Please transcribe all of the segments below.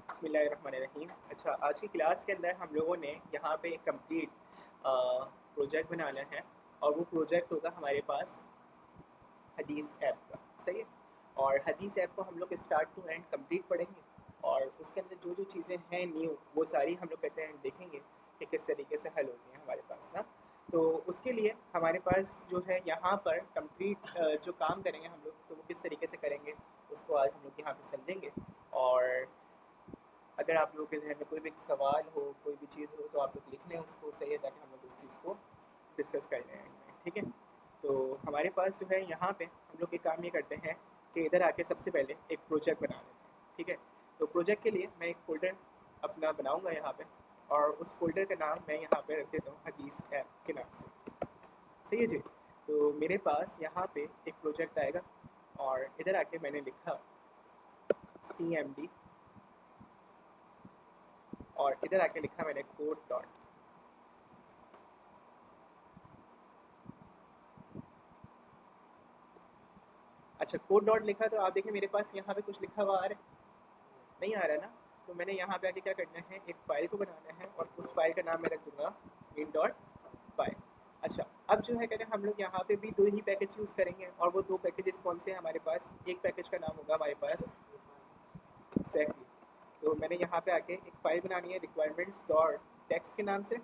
बिस्मिल्लाहिर्रहमानिर्रहीम। अच्छा, आज की क्लास के अंदर हम लोगों ने यहाँ पे एक कंप्लीट प्रोजेक्ट बनाना है और वो प्रोजेक्ट होगा हमारे पास हदीस ऐप का। सही है। और हदीस ऐप को हम लोग स्टार्ट टू एंड कंप्लीट पढ़ेंगे और उसके अंदर जो जो चीज़ें हैं न्यू वो सारी हम लोग कहते हैं देखेंगे कि किस तरीके से हल होती हैं हमारे पास ना। तो उसके लिए हमारे पास जो है यहाँ पर कंप्लीट जो काम करेंगे हम लोग तो वो किस तरीके से करेंगे उसको आज हम लोग यहाँ पे समझेंगे। और अगर आप लोगों के जहन में कोई भी सवाल हो, कोई भी चीज़ हो तो आप लोग लिख लें उसको, सही है, ताकि हम लोग उस चीज़ को डिस्कस कर लें। ठीक है। तो हमारे पास जो है यहाँ पे हम लोग एक काम ये करते हैं कि इधर आके सबसे पहले एक प्रोजेक्ट बना लेते हैं। ठीक है। तो प्रोजेक्ट के लिए मैं एक फ़ोल्डर अपना बनाऊँगा यहाँ पे और उस फ़ोल्डर का नाम मैं यहाँ पे रख देता हूँ हदीस ऐप के नाम से। सही है जी। तो मेरे पास यहाँ पे एक प्रोजेक्ट आएगा और इधर आके मैंने लिखा CMD और इधर आके लिखा मैंने कोड डॉट। अच्छा, कोड डॉट लिखा तो आप देखें मेरे पास यहाँ पे कुछ लिखा हुआ आ रहा है, नहीं आ रहा है ना। तो मैंने यहाँ पे आके क्या करना है, एक फ़ाइल को बनाना है और उस फाइल का नाम मैं रख दूंगा इन डॉट फाइल। अच्छा, अब जो है कहते हैं हम लोग यहाँ पे भी दो ही पैकेज यूज़ करेंगे और वो दो पैकेजेस कौन से हैं हमारे पास। एक पैकेज का नाम होगा हमारे पास एग्जैक्टली। तो मैंने यहाँ पे आके एक फ़ाइल बनानी है रिक्वायरमेंट्स डॉट टेक्स्ट के नाम से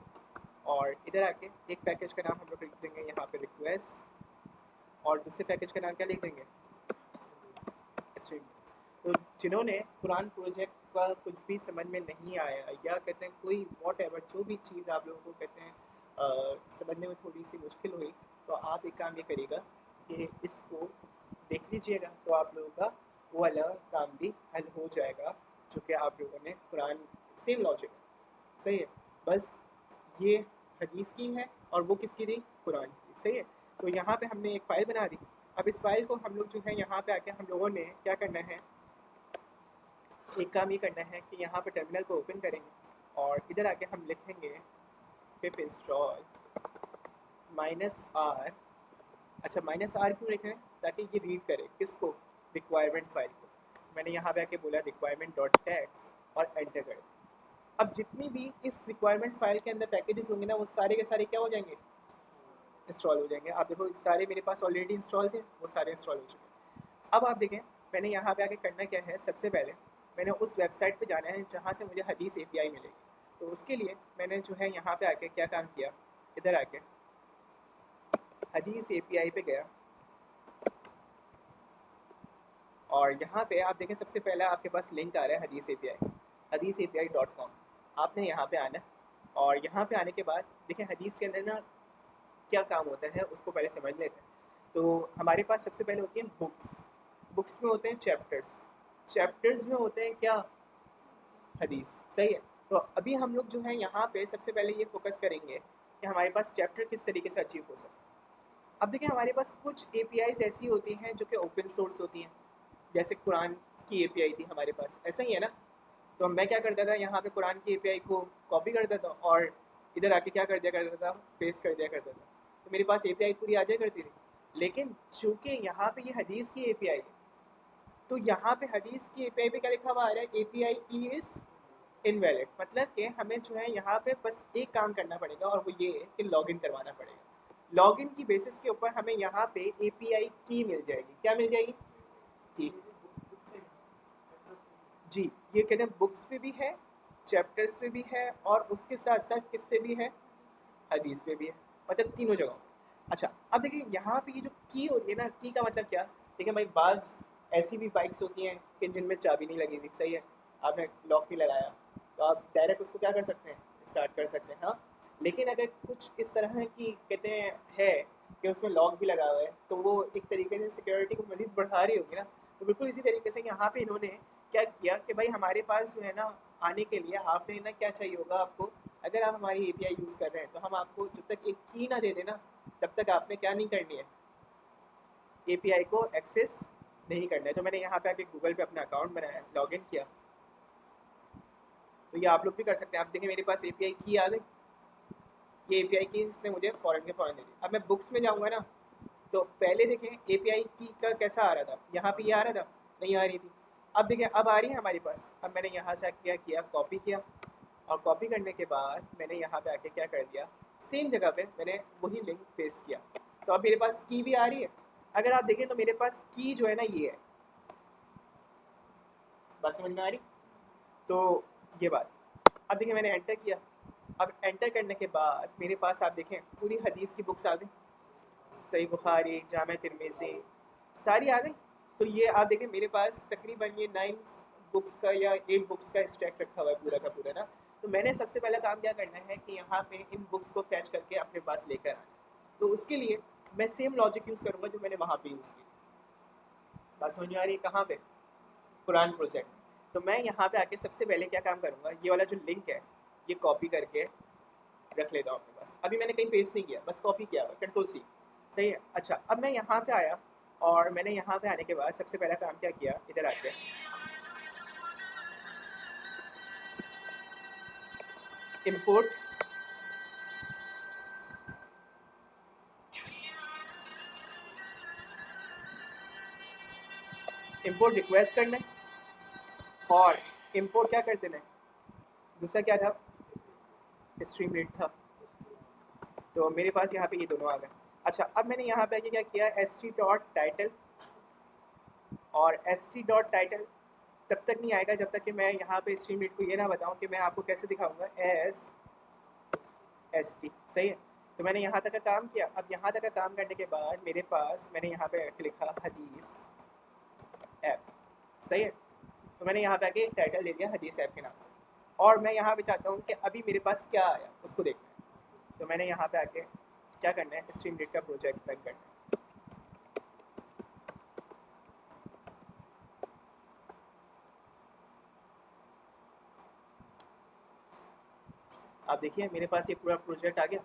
और इधर आके एक पैकेज का नाम हम लोग लिख देंगे यहाँ पे रिक्वेस्ट और दूसरे पैकेज का नाम क्या लिख देंगे, स्ट्रिंग। तो जिन्होंने कुरान प्रोजेक्ट का कुछ भी समझ में नहीं आया या कहते हैं कोई वॉट एवर जो भी चीज़ आप लोगों को कहते हैं समझने में थोड़ी सी मुश्किल हुई, तो आप एक काम ये करिएगा कि इसको देख लीजिएगा तो आप लोगों का वो वाला काम भी हल हो जाएगा जो कि आप लोगों ने कुरान सेम लॉजिक। सही है। बस ये हदीस की है और वो किसकी थी, कुरान की। सही है। तो यहाँ पे हमने एक फ़ाइल बना दी। अब इस फाइल को हम लोग जो है यहाँ पे आके हम लोगों ने क्या करना है, एक काम ये करना है कि यहाँ पे टर्मिनल को ओपन करेंगे और इधर आके हम लिखेंगे पिप इंस्टॉल -r। अच्छा, -r क्यों लिख रहे हैं, ताकि ये रीड करे किसको, रिक्वायरमेंट फाइल को। मैंने यहाँ पे आके बोला रिक्वायरमेंट डॉट टेक्स्ट और एंटर कर। अब जितनी भी इस रिक्वायरमेंट फाइल के अंदर पैकेजेस होंगे ना वो सारे के सारे क्या हो जाएंगे, इंस्टॉल हो जाएंगे। आप देखो सारे मेरे पास ऑलरेडी इंस्टॉल थे, वो सारे इंस्टॉल हो चुके हैं। अब आप देखें मैंने यहाँ पे आके करना क्या है, सबसे पहले मैंने उस वेबसाइट पे जाना है जहाँ से मुझे हदीस API मिलेगी। तो उसके लिए मैंने जो है यहाँ पे आके क्या काम किया, इधर आके हदीस API पे गया और यहाँ पे आप देखें सबसे पहले आपके पास लिंक आ रहा है हदीस API .com। आपने यहाँ पे आना और यहाँ पे आने के बाद देखें हदीस के अंदर ना क्या काम होता है उसको पहले समझ लेते हैं। तो हमारे पास सबसे पहले होती है बुक्स। बुक्स में होते हैं चैप्टर्स, चैप्टर्स में होते हैं क्या, हदीस। सही है। तो अभी हम लोग जो है यहाँ पे सबसे पहले ये फोकस करेंगे कि हमारे पास चैप्टर किस तरीके से अचीव हो सकते हैं। अब देखिए हमारे पास कुछ APIs ऐसी होती हैं जो कि ओपन सोर्स होती हैं, जैसे कुरान की API थी हमारे पास, ऐसा ही है ना। तो मैं क्या करता था, यहाँ पे कुरान की API को कॉपी करता था और इधर आके क्या कर दिया करता था, पेस्ट कर दिया करता था। तो मेरे पास API पूरी आ जाया करती थी। लेकिन चूंकि यहाँ पे ये हदीस की API है तो यहाँ पे हदीस की API पे क्या लिखा हुआ आ रहा है, API की इज़ इनवैलिड। मतलब कि हमें जो है यहाँ पे बस एक काम करना पड़ेगा और वो ये है कि लॉगिन करवाना पड़ेगा। लॉगिन की बेसिस के ऊपर हमें यहाँ पे API की मिल जाएगी। क्या मिल जाएगी, की। जी, ये कहते हैं बुक्स पे भी है, चैप्टर्स पे भी है और उसके साथ साथ किस पे भी है, हदीस पे भी है, मतलब तीनों जगहों पे। अच्छा, अब देखिए यहाँ पे ये जो की होती है ना, की का मतलब क्या, देखिए भाई बाज़ ऐसी भी बाइक्स होती हैं कि जिनमें चाबी नहीं लगी हुई। सही है। आपने लॉक नहीं लगाया तो आप डायरेक्ट उसको क्या कर सकते हैं, स्टार्ट कर सकते हैं। हाँ, लेकिन अगर कुछ इस तरह की कहते हैं है कि उसमें लॉक भी लगा हुआ है तो वो एक तरीके से सिक्योरिटी को मज़ीद बढ़ा रही होगी ना। तो बिल्कुल इसी तरीके से यहाँ पे इन्होंने क्या किया कि भाई हमारे पास जो है ना, आने के लिए आपने ना क्या चाहिए होगा आपको, अगर आप हमारी API यूज़ कर रहे हैं तो हम आपको जब तक एक की ना दे देना तब तक आपने क्या नहीं करनी है, API को एक्सेस नहीं करना है। तो मैंने यहाँ पे आके गूगल पे अपना अकाउंट बनाया, लॉगिन किया। तो ये आप लोग भी कर सकते हैं। आप देखें मेरे पास API की आ गई, ये API की इसने मुझे फ़ौरन के फ़ौरन दे दी। अब मैं बुक्स में जाऊँगा ना तो पहले देखें API की का कैसा आ रहा था, यहाँ पे ये आ रहा था, नहीं आ रही थी। अब देखिए अब आ रही है हमारे पास। अब मैंने यहाँ से क्या किया, कॉपी किया, और कॉपी करने के बाद मैंने यहाँ पे आके क्या कर दिया, सेम जगह पे मैंने वही लिंक पेस्ट किया। तो अब मेरे पास की भी आ रही है। अगर आप देखें तो मेरे पास की जो है ना ये है, बस समझ में आ रही। तो ये बात, अब देखिए मैंने एंटर किया। अब एंटर करने के बाद मेरे पास आप देखें पूरी हदीस की बुक्स आ गई, सही बुखारी, जामे तिरमिज़ी, सारी आ गई। तो ये आप देखें मेरे पास तकरीबन ये 9 बुक्स का या 8 बुक्स का स्टैक रखा हुआ है पूरा का पूरा ना। तो मैंने सबसे पहला काम क्या करना है कि यहाँ पे इन बुक्स को फैच करके अपने पास लेकर आना। तो उसके लिए मैं सेम लॉजिक यूज़ करूँगा जो मैंने वहाँ पे यूज़ की। बात समझ में आ रही है? कहाँ पे? कुरान प्रोजेक्ट। तो मैं यहाँ पे आके सबसे पहले क्या काम करूँगा, ये वाला जो लिंक है ये कॉपी करके रख लेता हूँ अपने पास। अभी मैंने कहीं पेस्ट नहीं किया, बस कॉपी किया हुआ, कंट्रोल सी। सही है। अच्छा, अब मैं यहाँ पे आया और मैंने यहाँ पे आने के बाद सबसे पहला काम क्या किया, इधर आके इम्पोर्ट इम्पोर्ट रिक्वेस्ट करना है और इम्पोर्ट क्या कर देना है, दूसरा क्या था, स्ट्रीम रेट था। तो मेरे पास यहाँ पे ये दोनों आ गए। अच्छा, अब मैंने यहाँ पे आके क्या किया, st.title, और st.title तब तक नहीं आएगा जब तक कि मैं यहाँ पे स्ट्रीम रेट को ये ना बताऊँ कि मैं आपको कैसे दिखाऊंगा, एस एस पी। सही है। तो मैंने यहाँ तक का काम किया। अब यहाँ तक का काम करने के बाद मेरे पास मैंने यहाँ पे लिखा हदीस ऐप। सही है। तो मैंने यहाँ पे आके टाइटल ले दिया हदीस ऐप के नाम से, और मैं यहाँ पे चाहता हूँ कि अभी मेरे पास क्या आया उसको देखना है। तो मैंने यहाँ पे आके क्या करना है, स्ट्रीम रेट का प्रोजेक्ट रन करना है। आप देखिए मेरे पास ये पूरा प्रोजेक्ट आ गया,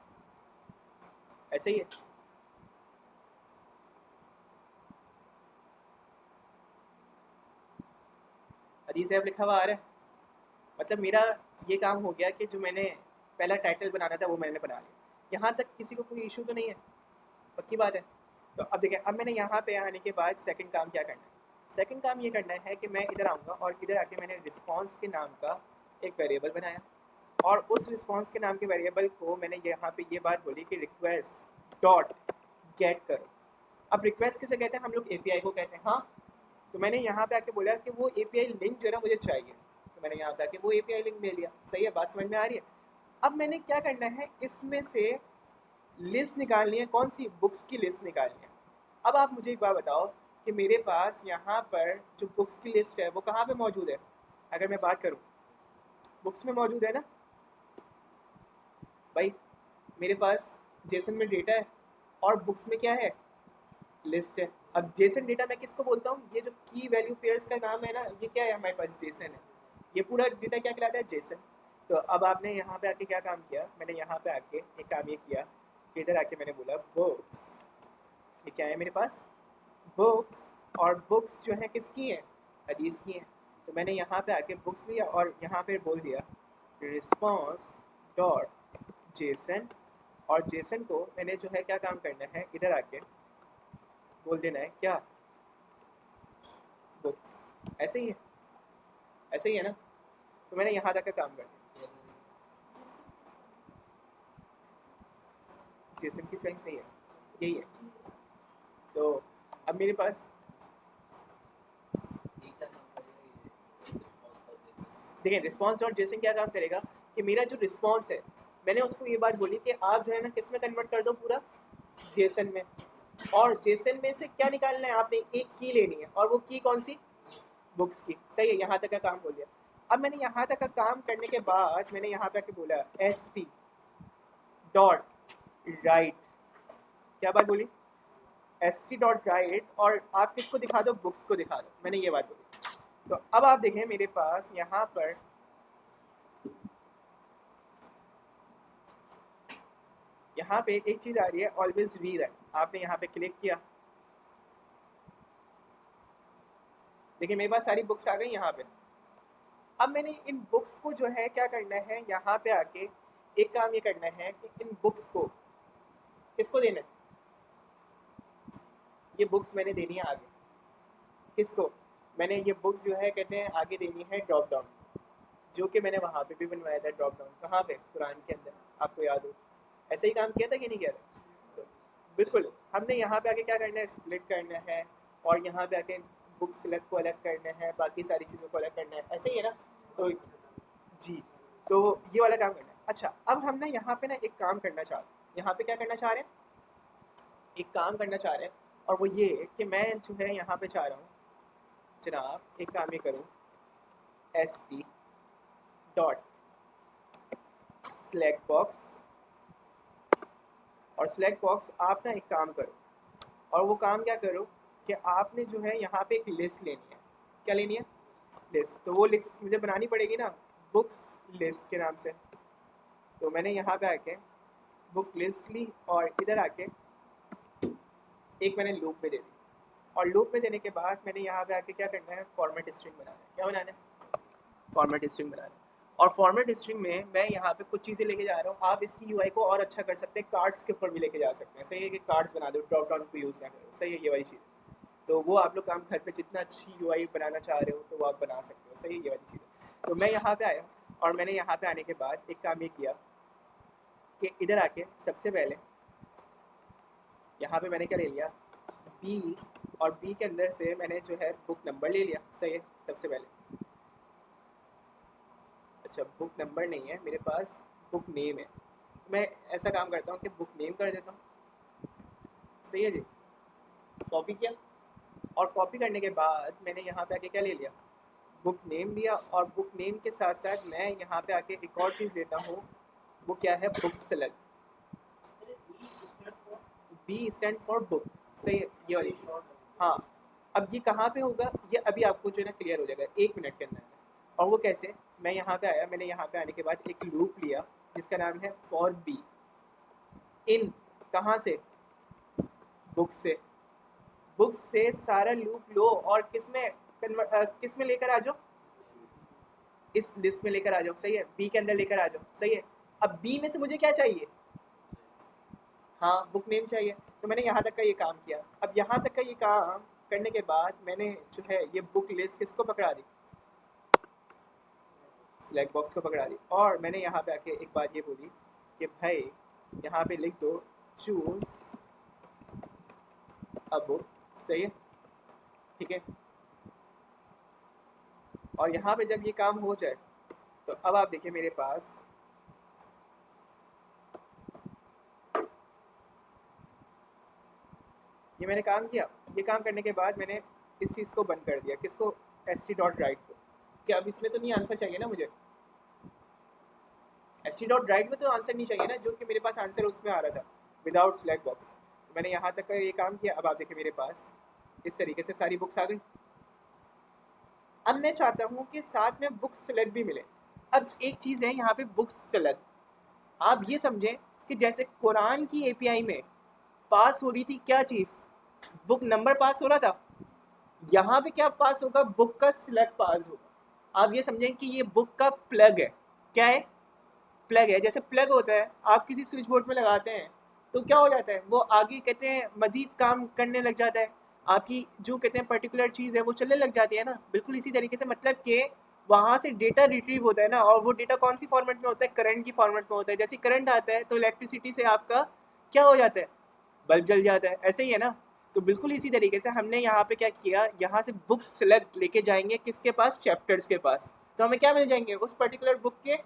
ऐसे ही है। हदीस ऐप लिखा हुआ आ रहा है। मतलब मेरा ये काम हो गया कि जो मैंने पहला टाइटल बनाना था वो मैंने बना लिया। यहाँ तक किसी को कोई इशू तो नहीं है? पक्की बात है। तो अब देखिए, अब मैंने यहाँ पे आने के बाद सेकंड काम क्या करना है, सेकंड काम ये करना है कि मैं इधर आऊँगा और इधर आके मैंने रिस्पांस के नाम का एक वेरिएबल बनाया, और उस रिस्पांस के नाम के वेरिएबल को मैंने यहाँ पे ये बात बोली कि रिक्वेस्ट डॉट गेट करो। अब रिक्वेस्ट किसे कहते हैं, हम लोग एपीआई को कहते हैं। हाँ, तो मैंने यहाँ पे आके बोला कि वो एपीआई लिंक जो है ना मुझे चाहिए। तो मैंने यहाँ पे आके वो एपीआई लिंक ले लिया। सही है, बात समझ में आ रही है? अब मैंने क्या करना है, इसमें से लिस्ट निकालनी है। कौन सी? बुक्स की लिस्ट निकालनी है। अब आप मुझे एक बात बताओ कि मेरे पास यहाँ पर जो बुक्स की लिस्ट है वो कहाँ पे मौजूद है? अगर मैं बात करूँ, बुक्स में मौजूद है ना भाई। मेरे पास जेसन में डेटा है और बुक्स में क्या है, लिस्ट है। अब जेसन डेटा मैं किसको बोलता हूँ, ये जो की वैल्यू पेयर्स का नाम है ना, ये क्या है हमारे पास, जेसन है। ये पूरा डेटा क्या कहलाता है, जेसन। तो अब आपने यहाँ पे आके क्या काम किया, मैंने यहाँ पे आके एक काम ये किया कि इधर आके मैंने बोला बुक्स, ये क्या है मेरे पास, बुक्स। और बुक्स जो है किसकी हैं, हदीस की हैं। तो मैंने यहाँ पे आके बुक्स लिया और यहाँ पे बोल दिया रिस्पॉन्स डॉट जेसन, और जेसन को मैंने जो है क्या काम करना है, इधर आके बोल देना है क्या, बुक्स। ऐसे ही है, ऐसे ही है ना। तो मैंने यहाँ तक का काम कर दिया। जेसन की स्पेलिंग सही है, यही है। तो अब मेरे पास देखिए रिस्पॉन्स डॉट जेसन क्या काम करेगा कि मेरा जो रिस्पॉन्स है, मैंने उसको ये बात बोली कि आप जो है ना किस में कन्वर्ट कर दो, पूरा जेसन में। और जेसन में से क्या निकालना है, आपने एक की लेनी है, और वो की कौन सी, बुक्स की। सही है, यहाँ तक का काम बोल दिया। अब मैंने यहाँ तक का काम करने के बाद मैंने यहाँ पे आके बोला एस पी डॉट राइट, क्या बात बोली, एस टी डॉट राइट, और आप किसको दिखा दो, बुक्स को दिखा दो। मैंने ये बात बोली। तो अब आप देखें मेरे पास यहाँ पर एक चीज़ आ रही है, ऑलवेज रीड है। आपने यहाँ पे क्लिक किया, देखिए मेरे पास सारी बुक्स आ गई यहाँ पे। अब मैंने इन बुक्स को जो है क्या करना है, यहाँ पे आके एक काम ये करना है कि इन बुक्स को किसको देना है, ये बुक्स मैंने देनी है आगे, किसको, मैंने ये बुक्स जो है कहते हैं आगे देनी है ड्रॉप डाउन, जो कि मैंने वहाँ पे भी बनवाया था ड्रॉप डाउन। कहाँ पे? कुरान के अंदर, आपको याद हो। ऐसे ही काम किया था कि नहीं किया था? तो बिल्कुल हमने यहाँ पे आके क्या करना है, स्प्लिट करना है, और यहाँ पे आके बुक सेलेक्ट को अलग करना है, बाकी सारी चीज़ों को अलग करना है, ऐसे ही है ना? तो जी, तो ये वाला काम करना है। अच्छा, अब हम ना यहाँ पे ना एक काम करना चाह रहे हैं, यहाँ पे क्या करना चाह रहे हैं, एक काम करना चाह रहे हैं, और वो ये कि मैं जो है यहाँ पे चाह रहा हूँ जनाब एक काम ये करूँ, S T dot slack box, और स्लैक बॉक्स आप ना एक काम करो, और वो काम क्या करो कि आपने जो है यहाँ पे एक लिस्ट लेनी है। क्या लेनी है? लिस्ट। तो वो लिस्ट मुझे बनानी पड़ेगी ना, बुक्स लिस्ट के नाम से। तो मैंने यहाँ पे आके बुक लिस्ट ली, और इधर आके एक मैंने लूप में दे दी, और लूप में देने के बाद मैंने यहाँ पे आके क्या करना है, फॉर्मेट स्ट्रिंग बनाना है। क्या बनाना है? फॉर्मेट स्ट्रिंग बनाना है। और फॉर्मेट स्ट्रिंग में मैं यहाँ पे कुछ चीज़ें लेके जा रहा हूँ। आप इसकी यूआई को और अच्छा कर सकते हैं, कार्ड्स के ऊपर भी लेके जा सकते हैं। सही है कि कार्ड्स बना दो, ड्रॉप डाउन को यूज़ ना करो। सही है ये वाली चीज़। तो वो आप लोग काम घर पे जितना अच्छी यूआई बनाना चाह रहे हो तो वो आप बना सकते हो। सही है ये वाली चीज़। तो मैं यहाँ पे आया, और मैंने यहाँ पे आने के बाद एक काम ये किया कि इधर आके सबसे पहले यहाँ पे मैंने क्या ले लिया, बी, और बी के अंदर से मैंने जो है बुक नंबर ले लिया। सही है सबसे पहले। अच्छा, बुक नंबर नहीं है मेरे पास, बुक नेम है। मैं ऐसा काम करता हूँ कि बुक नेम कर देता हूँ। सही है जी। कॉपी किया, और कॉपी करने के बाद मैंने यहाँ पे आके क्या ले लिया, बुक नेम लिया, और बुक नेम के साथ साथ मैं यहाँ पे आके एक और चीज़ लेता हूँ, वो क्या है, book select. B stand for book. सही है ये वाली चीज़। हाँ, अब ये कहाँ पे होगा, ये अभी आपको जो है ना क्लियर हो जाएगा 1 मिनट के अंदर। और वो कैसे? मैं यहाँ पे आया, मैंने यहाँ पे आने के बाद एक लूप लिया जिसका नाम है फॉर बी इन, कहाँ से, बुक से। बुक से सारा लूप लो, और किस में लेकर आ जाओ, इस लिस्ट में लेकर आ जाओ। सही है, बी के अंदर लेकर आ जाओ। सही है। अब बी में से मुझे क्या चाहिए, हाँ बुक नेम चाहिए। तो मैंने यहाँ तक का ये काम किया। अब यहाँ तक का ये काम करने के बाद मैंने जो है ये बुक लिस्ट किसको पकड़ा दी, सिलेक्ट बॉक्स को पकड़ा दी। और मैंने यहाँ पे आके एक बात ये बोली कि भाई यहाँ पे लिख दो चूज अ बुक। सही है, ठीक है। और यहाँ पे जब ये काम हो जाए तो अब आप देखिए मेरे पास ये मैंने काम किया। ये काम करने के बाद मैंने इस चीज़ को बंद कर दिया, किसको, एस टी डॉट राइट को। क्या अब इसमें तो नहीं आंसर चाहिए ना मुझे, एस टी डॉट राइट में तो आंसर नहीं चाहिए ना, जो कि मेरे पास आंसर उसमें आ रहा था विदाउट सिलेक्ट बॉक्स। मैंने यहाँ तक का ये काम किया। अब आप देखिए मेरे पास इस तरीके से सारी बुक्स आ गई। अब मैं चाहता हूँ कि साथ में बुक सेलेक्ट भी मिले। अब एक चीज़ है यहाँ पे बुक सेलेक्ट, आप ये समझें कि जैसे कुरान की एपीआई में पास हो रही थी क्या चीज़, बुक नंबर पास हो रहा था, यहाँ पे क्या पास होगा, बुक का सिलेक्ट पास होगा। आप ये समझें कि ये बुक का प्लग है। क्या है? प्लग है। जैसे प्लग होता है आप किसी स्विच बोर्ड में लगाते हैं तो क्या हो जाता है, वो आगे कहते हैं मजीद काम करने लग जाता है, आपकी जो कहते हैं पर्टिकुलर चीज़ है वो चलने लग जाती है ना। बिल्कुल इसी तरीके से मतलब कि वहाँ से डेटा रिट्रीव होता है ना, और वो डेटा कौन सी फॉर्मेट में होता है, करंट की फॉर्मेट में होता है। जैसे करंट आता है तो इलेक्ट्रिसिटी से आपका क्या हो जाता है, बल्ब जल जाता है। ऐसे ही है ना। तो बिल्कुल इसी तरीके से हमने यहाँ पे क्या किया, यहाँ से बुक सेलेक्ट लेके जाएंगे किसके पास, चैप्टर्स के पास। तो हमें क्या मिल जाएंगे, उस पर्टिकुलर बुक के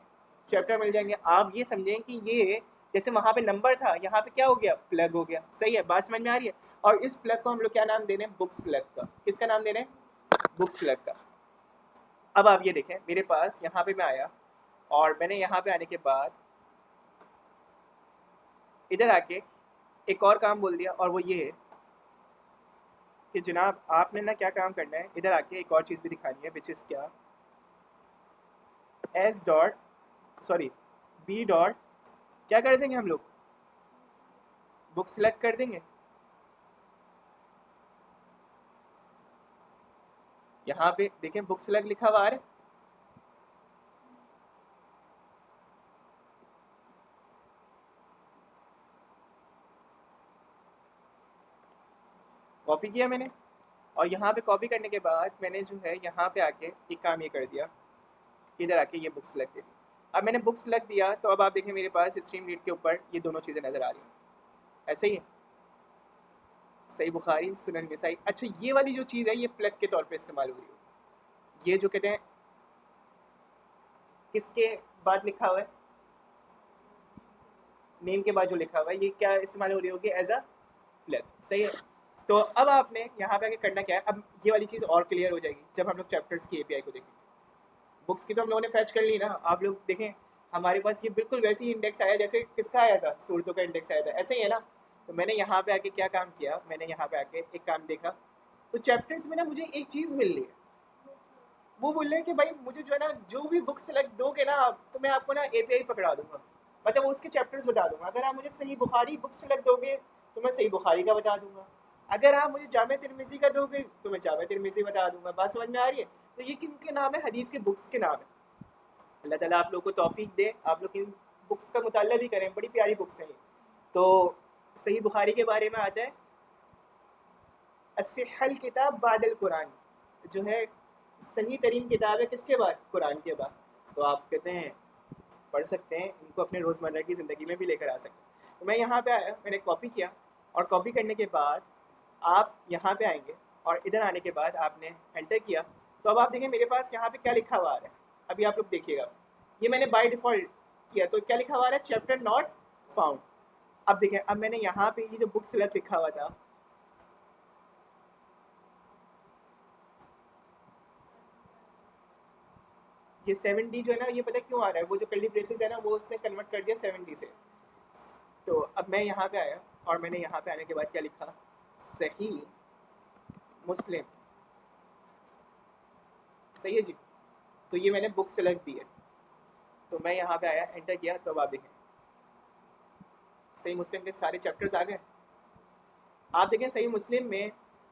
चैप्टर मिल जाएंगे। आप ये समझें कि ये जैसे वहाँ पे नंबर था, यहाँ पे क्या हो गया, प्लग हो गया। सही है, बात समझ में आ रही है। और इस प्लग को हम लोग क्या नाम दे रहे हैं, बुक सेलेक्ट का। किसका नाम दे रहे हैं, बुक सेलेक्ट का। अब आप ये देखें मेरे पास यहाँ पे मैं आया, और मैंने यहाँ पे आने के बाद इधर आके एक और काम बोल दिया, और वो ये है कि जनाब आपने ना क्या काम करना है, इधर आके एक और चीज़ भी दिखानी है, विच इज़ क्या, S dot sorry B dot क्या कर देंगे हम लोग, बुक सेलेक्ट कर देंगे। यहाँ पे देखें बुक सेलेक्ट लिखा हुआ आ रहा है। कॉपी किया मैंने, और यहाँ पे कॉपी करने के बाद मैंने जो है यहाँ पे आके एक काम ये कर दिया कि इधर आके ये बुक सेलेक्ट दे दी। अब मैंने बुक सेलेक्ट दिया तो अब आप देखें मेरे पास स्ट्रीम रीड के ऊपर ये दोनों चीज़ें नज़र आ रही हैं, ऐसे ही है। सही बुखारी, सुनन नसाई। अच्छा, ये वाली जो चीज़ है ये प्लग के तौर पे इस्तेमाल हो रही है। ये जो कहते हैं किसके बाद लिखा हुआ है, नेम के बाद जो लिखा हुआ है, ये क्या इस्तेमाल हो रही होगी एज अ प्लग, सही है। तो अब आपने यहाँ पे आके करना क्या है, अब ये वाली चीज़ और क्लियर हो जाएगी जब हम लोग चैप्टर्स की एपीआई को देखेंगे। बुक्स की तो हम लोगों ने फैच कर ली ना, आप लोग देखें हमारे पास ये बिल्कुल वैसे ही इंडेक्स आया जैसे किसका आया था, सूरतों का इंडेक्स आया था, ऐसे ही है ना। तो मैंने यहाँ पे आके क्या काम किया, मैंने यहाँ पे आके एक काम देखा, तो चैप्टर्स में ना मुझे एक चीज़ मिल रही है। वो बोल रहे हैं कि भाई मुझे जो है ना, जो भी बुक सेलेक्ट दोगे ना आप, तो मैं आपको ना एपीआई पकड़ा दूंगा, मतलब उसके चैप्टर्स बता दूंगा। अगर आप मुझे सही बुखारी बुक सेलेक्ट दोगे तो मैं सही बुखारी का बता दूंगा, अगर आप मुझे जामे तिरमिज़ी का दोगे तो मैं जामे तिरमिज़ी बता दूंगा। बात समझ में आ रही है। तो ये किनके नाम है, हदीस के बुक्स के नाम है। अल्लाह ताला आप लोग को तौफीक दे, आप लोग इन बुक्स का मुताला भी करें, बड़ी प्यारी बुक्स हैं ये। तो सही बुखारी के बारे में आता है, अस्सिहल किताब बादल कुरान, जो है सही तरीन किताब है किसके बाद, कुरान के बाद। तो आप कहते हैं पढ़ सकते हैं इनको, अपने रोज़मर्रा की ज़िंदगी में भी लेकर आ सकते हैं। तो मैं यहाँ पे आया, मैंने कॉपी किया, और कॉपी करने के बाद आप यहाँ पे आएंगे, और इधर आने के बाद आपने एंटर किया, तो अब आप देखें मेरे पास यहाँ पे क्या लिखा हुआ आ रहा है। अभी आप लोग देखिएगा, ये मैंने बाय डिफ़ॉल्ट किया, तो क्या लिखा हुआ आ रहा है, चैप्टर नॉट फाउंड। अब देखें, अब मैंने यहाँ पे ये जो बुक सेलेक्ट लिखा हुआ था, ये 7D जो है ना, ये पता क्यों आ रहा है, वो जो कर्ली ब्रेसेस है ना, वो उसने कन्वर्ट कर दिया 7D से। तो अब मैं यहाँ पे आया, और मैंने यहाँ पे आने के बाद क्या लिखा, सही मुस्लिम, सही है जी। तो ये मैंने बुक सेलेक्ट दी है, तो मैं यहाँ पे आया, एंटर किया, तो अब आप देखें सही मुस्लिम के सारे चैप्टर्स आ गए। आप देखें सही मुस्लिम में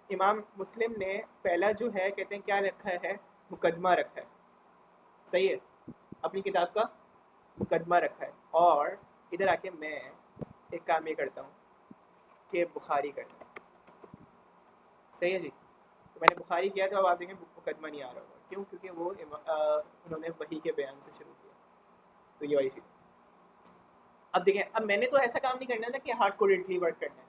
इमाम मुस्लिम ने पहला जो है कहते हैं क्या रखा है, मुकदमा रखा है, सही है, अपनी किताब का मुकदमा रखा है। और इधर आके मैं एक काम ये करता हूँ कि बुखारी करता हूँ, सही है जी। तो मैंने बुखारी किया, तो अब आप देखें मुकदमा नहीं आ रहा होगा, क्यों, क्योंकि वो उन्होंने वही के बयान से शुरू किया। तो ये वाली चीज़। अब देखें, अब मैंने तो ऐसा काम नहीं करना ना कि हार्ड कोडेडली वर्क करना है,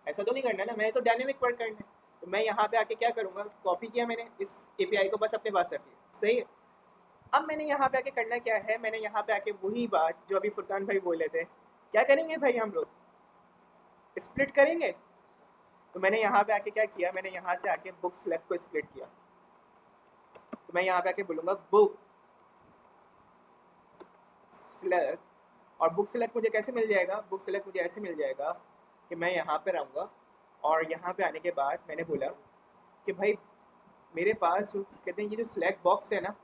ऐसा तो नहीं करना ना, मैंने तो डायनेमिक वर्क करना है। तो मैं यहाँ पे आके क्या करूँगा, कॉपी किया मैंने, इस एपीआई को बस अपने पास रख लिया, सही है। अब मैंने यहाँ पे आके करना क्या है, मैंने यहाँ पे आके वही बात जो अभी फुरकान भाई बोले थे, क्या करेंगे भाई, हम लोग स्प्लिट करेंगे। तो मैंने यहाँ पे आके क्या किया, मैंने यहाँ से आके बुक सेलेक्ट को स्प्लिट किया। तो मैं यहाँ पे आके बोलूँगा बुक सेलेक्ट, और बुक सेलेक्ट मुझे कैसे मिल जाएगा, बुक सेलेक्ट मुझे ऐसे मिल जाएगा कि मैं यहाँ पे रहूँगा, और यहाँ पे आने के बाद मैंने बोला कि भाई मेरे पास कहते हैं ये जो सिलेक्ट बॉक्स है ना,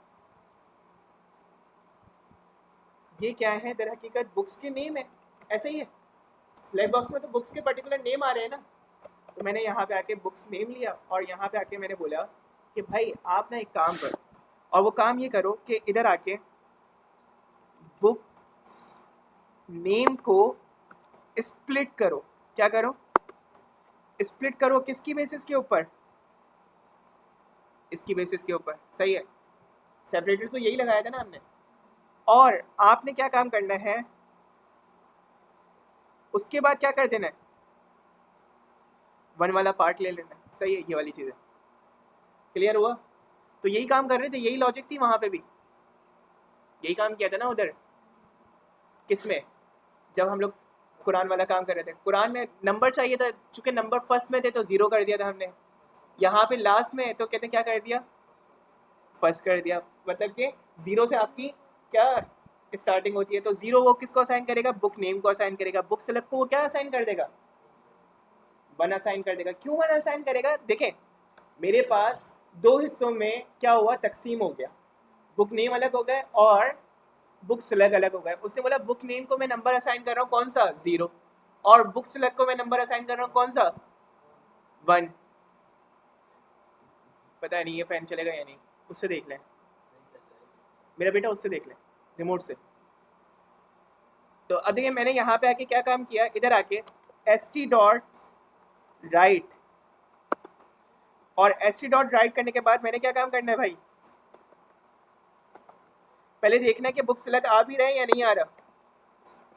ये क्या है, दर हकीकत बुक्स के नेम है, ऐसे ही है। सिलेक्ट बॉक्स में तो बुक्स के पर्टिकुलर नेम आ रहे हैं ना। तो मैंने यहाँ पे आके बुक्स नेम लिया, और यहाँ पे आके मैंने बोला कि भाई आप ना एक काम करो, और वो काम ये करो कि इधर आके बुक्स नेम को स्प्लिट करो। क्या करो, स्प्लिट करो, किसकी बेसिस के ऊपर, इसकी बेसिस के ऊपर, सही है। सेपरेटेड तो यही लगाया था ना हमने। और आपने क्या काम करना है, उसके बाद क्या कर देना है, वन वाला पार्ट ले लेना है, सही है, ये वाली चीज़ है। क्लियर हुआ। तो यही काम कर रहे थे, यही लॉजिक थी वहाँ पे भी, यही काम किया था ना उधर, किसमें, जब हम लोग कुरान वाला काम कर रहे थे। कुरान में नंबर चाहिए था, चूंकि नंबर फर्स्ट में थे तो ज़ीरो कर दिया था हमने, यहाँ पे लास्ट में तो कहते हैं क्या कर दिया, फर्स्ट कर दिया। मतलब कि ज़ीरो से आपकी क्या स्टार्टिंग होती है, तो ज़ीरो वो किसको असाइन करेगा, बुक नेम को असाइन करेगा। बुक सेलेक्ट को वो क्या असाइन कर देगा, वन असाइन कर देगा। क्यों वन असाइन करेगा, देखें मेरे पास दो हिस्सों में क्या हुआ, तकसीम हो गया, बुक नेम अलग हो गए और बुक सेलेक्ट अलग हो गए। उसने बोला बुक नेम को मैं नंबर असाइन कर रहा हूँ कौन सा, 0, और बुक सेलेक्ट को मैं नंबर असाइन कर रहा हूँ कौन सा, 1। पता नहीं ये फैन चलेगा या नहीं, उससे देख लें, मेरा बेटा उससे देख लें रिमोट से। तो अब देखिए मैंने यहाँ पे आके क्या काम किया, इधर आके st डॉट राइट, और एस डॉट राइट करने के बाद मैंने क्या काम करना है भाई, पहले देखना है कि बुक सेलेक्ट आ भी रहे हैं या नहीं आ रहा।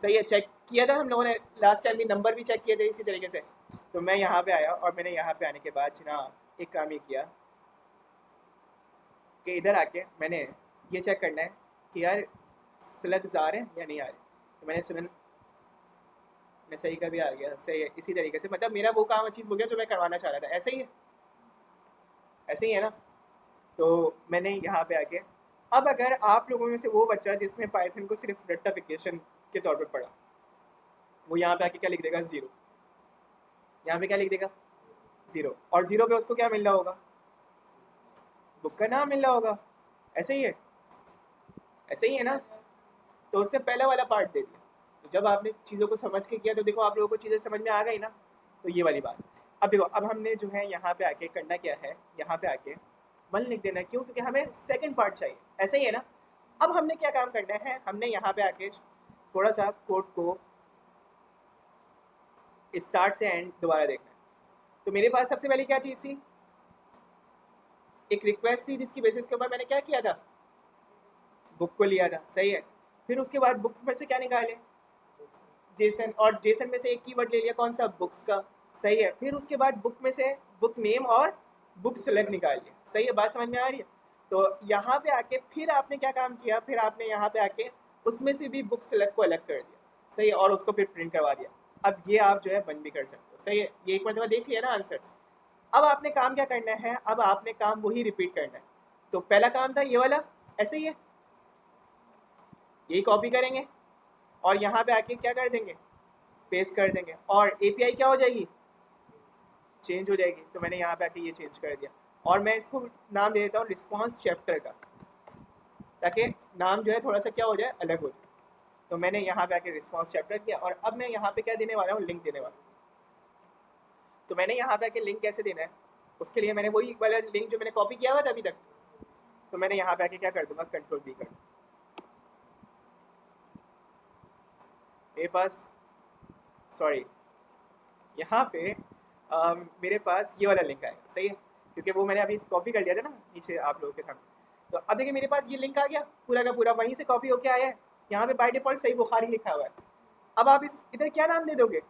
सही है, चेक किया था हम लोगों ने लास्ट टाइम भी, नंबर भी चेक किए थे इसी तरीके से। तो मैं यहाँ पे आया और मैंने यहाँ पे आने के बाद जनाब एक काम ये किया कि इधर आके मैंने ये चेक करना है कि यार सेलेक्ट आ रहे हैं या नहीं आ रहे। तो मैंने सुनन मैं सही का भी आ गया, सही है। इसी तरीके से मतलब मेरा वो काम अचीव हो गया जो मैं करवाना चाह रहा था। ऐसे ही है, ऐसे ही है ना। तो मैंने यहाँ पे आके, अब अगर आप लोगों में से वो बच्चा जिसने पाइथन को सिर्फ रेक्टिफिकेशन के तौर पर पढ़ा, वो यहाँ पे आके क्या लिख देगा, ज़ीरो। यहाँ पे क्या लिख देगा, ज़ीरो। और ज़ीरो पे उसको क्या मिल रहा होगा, बुक का नाम मिल रहा होगा। ऐसे ही है, ऐसे ही है ना। तो उससे पहले वाला पार्ट दे दिया। तो जब आपने चीज़ों को समझ के किया तो देखो आप लोगों को चीज़ें समझ में आ गई ना। तो ये वाली बात। अब देखो, अब हमने जो है यहाँ पे आके करना क्या है, यहाँ पे आके मन लिख देना है। क्यों? क्योंकि हमें सेकंड पार्ट चाहिए। ऐसे ही है ना। अब हमने क्या काम करना है, हमने यहाँ पे आके थोड़ा सा कोड को स्टार्ट से एंड दोबारा देखना है। तो मेरे पास सबसे पहले क्या चीज़ थी, एक रिक्वेस्ट थी जिसकी बेसिस के ऊपर मैंने क्या किया था, बुक को लिया था। सही है। फिर उसके बाद बुक में से क्या निकाले, जेसन, और जेसन में से एक कीवर्ड ले लिया, कौन सा, बुक्स का। सही है। फिर उसके बाद बुक में से बुक नेम और बुक सेलेक्ट निकाल लिया। सही है, बात समझ में आ रही है। तो यहाँ पे आके फिर आपने क्या काम किया, फिर आपने यहाँ पे आके उसमें से भी बुक सेलेक्ट को अलग कर दिया। सही है, और उसको फिर प्रिंट करवा दिया। अब ये आप जो है बंद भी कर सकते हो। सही है, ये एक मरतबा देख लिया ना आंसर। अब आपने काम क्या करना है, अब आपने काम वही रिपीट करना है। तो पहला काम था ये वाला, ऐसे ही है, यही कॉपी करेंगे और यहाँ पे आके क्या कर देंगे, पेस्ट कर देंगे, और एपीआई क्या हो जाएगी, चेंज हो जाएगी। तो मैंने यहाँ पे आके ये चेंज कर दिया, और मैं इसको नाम दे देता हूँ रिस्पॉन्स चैप्टर का, ताकि नाम जो है थोड़ा सा क्या हो जाए, अलग हो जाए। तो मैंने यहाँ पे आके रिस्पॉन्स चैप्टर किया, और अब मैं यहाँ पे क्या देने वाला हूँ, लिंक देने वाला हूँ। तो मैंने यहाँ पे आके लिंक कैसे देना है, उसके लिए मैंने वही वाला लिंक जो मैंने कॉपी किया हुआ था अभी तक, तो मैंने यहाँ पे आके क्या कर दूंगा, कंट्रोल बी कर दूंगा। मेरे पास, सॉरी, यहाँ पे मेरे पास ये वाला लिंक आएगा। सही है, क्योंकि वो मैंने अभी कॉपी कर लिया था ना नीचे आप लोगों के सामने। तो अब देखिए मेरे पास ये लिंक आ गया, पूरा का पूरा वहीं से कॉपी होके आया है। यहाँ पे बाय डिफॉल्ट सही बुखारी लिखा हुआ है। अब आप इस इधर क्या नाम दे दोगे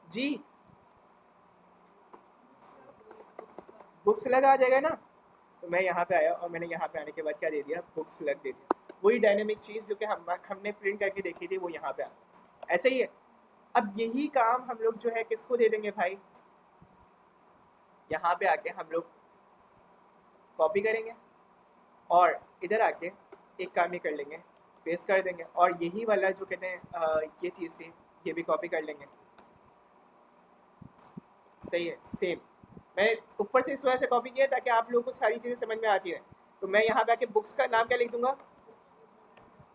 जी, बुक्स लग आ जाएगा ना। तो मैं यहाँ पे आया और मैंने यहाँ पे आने के बाद क्या दे दिया, बुक्स लग दे दिया। वही डायनेमिक चीज़ जो कि हमने प्रिंट करके देखी थी वो यहाँ पे आ, ऐसे ही है। अब यही काम हम लोग जो है किसको दे देंगे भाई, यहाँ पे आके हम लोग कॉपी करेंगे और इधर आके एक काम ही कर लेंगे, पेस्ट कर देंगे, और यही वाला जो कहते हैं ये चीज़ थी, ये भी कॉपी कर लेंगे। सही है, सेम मैं ऊपर से इस वजह से कॉपी किया ताकि आप लोगों को सारी चीज़ें समझ में आती रहे। तो मैं यहाँ पे आके बुक्स का नाम क्या लिख दूंगा,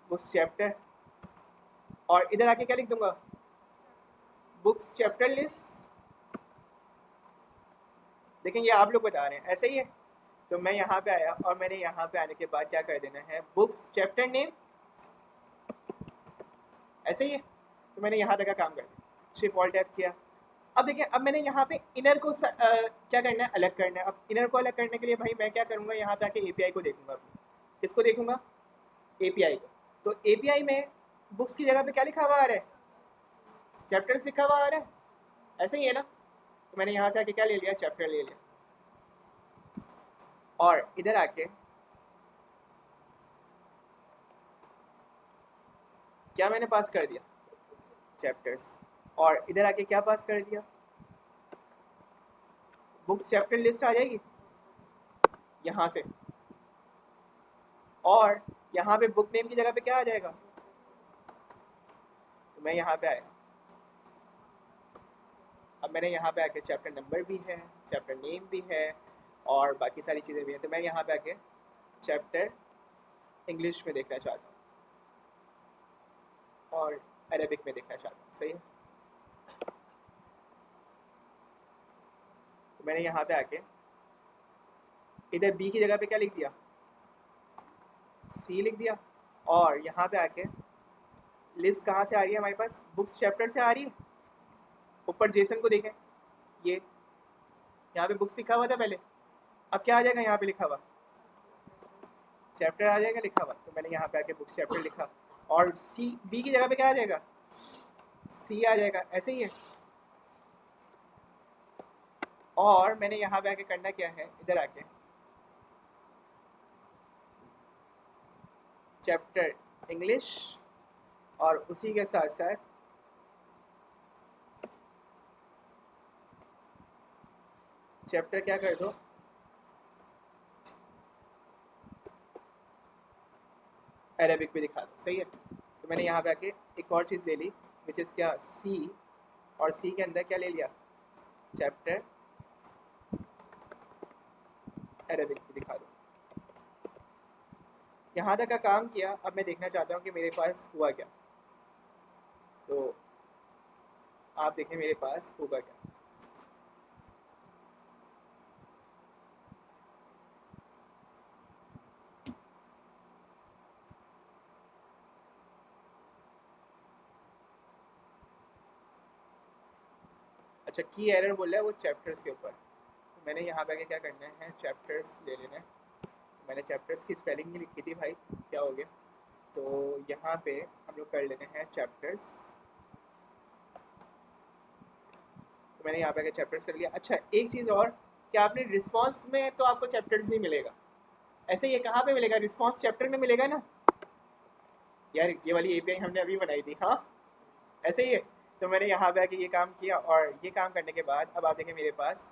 बुक्स चैप्टर, और इधर आके क्या लिख दूंगा, बुक्स चैप्टर लिस्ट। देखें ये आप लोग बता रहे हैं, ऐसे ही है। तो मैं यहाँ पे आया और मैंने यहाँ पे आने के बाद क्या कर देना है, बुक्स चैप्टर नेम, ऐसे ही है। तो मैंने यहाँ तक का काम कर दिया, शिफ्ट ऑल्ट टैब किया। अब देखिए, अब मैंने यहाँ पे इनर को क्या करना है, अलग करना है। अब इनर को अलग करने के लिए भाई मैं क्या करूँगा, यहाँ पे आके एपीआई को देखूंगा। किसको देखूंगा, एपीआई को। तो एपीआई में बुक्स की जगह पे क्या लिखा हुआ आ रहा है, चैप्टर्स लिखा हुआ आ रहा है, ऐसे ही है ना। तो मैंने यहाँ से आके क्या ले लिया, चैप्टर ले लिया, और इधर आके क्या मैंने पास कर दिया, चैप्टर्स, और इधर आके क्या पास कर दिया, बुक्स चैप्टर लिस्ट आ जाएगी यहाँ से, और यहाँ पे बुक नेम की जगह पे क्या आ जाएगा। तो मैं यहाँ पे आया, अब मैंने यहाँ पे आके चैप्टर नंबर भी है, चैप्टर नेम भी है, और बाकी सारी चीज़ें भी हैं। तो मैं यहाँ पे आके चैप्टर इंग्लिश में देखना चाहता हूँ और अरेबिक में देखना चाहता हूँ। सही है। तो मैंने यहाँ पे आके इधर बी की जगह पे क्या लिख दिया, सी लिख दिया, और यहाँ पे आके लिस्ट कहाँ से आ रही है हमारे पास, बुक्स चैप्टर से आ रही है। ऊपर जेसन को देखें, ये यहाँ पे बुक्स लिखा हुआ था पहले, अब क्या आ जाएगा यहाँ पे लिखा हुआ, चैप्टर आ जाएगा लिखा हुआ। तो मैंने यहाँ पे आके बुक्स चैप्टर लिखा, और सी बी की जगह पे क्या आ जाएगा, सी आ जाएगा, ऐसे ही है। और मैंने यहाँ पे आके करना क्या है, इधर आके चैप्टर इंग्लिश, और उसी के साथ साथ चैप्टर क्या कर दो, अरेबिक भी दिखा दो, सही है। तो मैंने यहाँ पे आके एक और चीज़ ले ली, विच इज़ क्या, सी, और सी के अंदर क्या ले लिया, चैप्टर अरेबिक भी दिखा दो। यहाँ तक का काम किया, अब मैं देखना चाहता हूँ कि मेरे पास हुआ क्या। तो आप देखें मेरे पास होगा क्या। अच्छा, की एरर बोल रहा है वो चैप्टर्स के ऊपर। तो मैंने यहाँ पे आके क्या करना है, चैप्टर्स ले लेना है। तो मैंने चैप्टर्स की स्पेलिंग ही लिखी थी भाई, क्या हो गया। तो यहाँ पे हम लोग कर लेते हैं चैप्टर्स। तो मैंने यहाँ पे आके चैप्टर्स कर लिया। अच्छा, एक चीज़ और, क्या आपने रिस्पॉन्स में तो आपको चैप्टर्स नहीं मिलेगा, ऐसे ये कहाँ पे मिलेगा, रिस्पॉन्स चैप्टर में मिलेगा ना यार, ये वाली एपीआई हमने अभी बनाई थी, हाँ ऐसे ही है। तो मैंने यहाँ पे आके ये काम किया, और ये काम करने के बाद अब आप देखें मेरे पास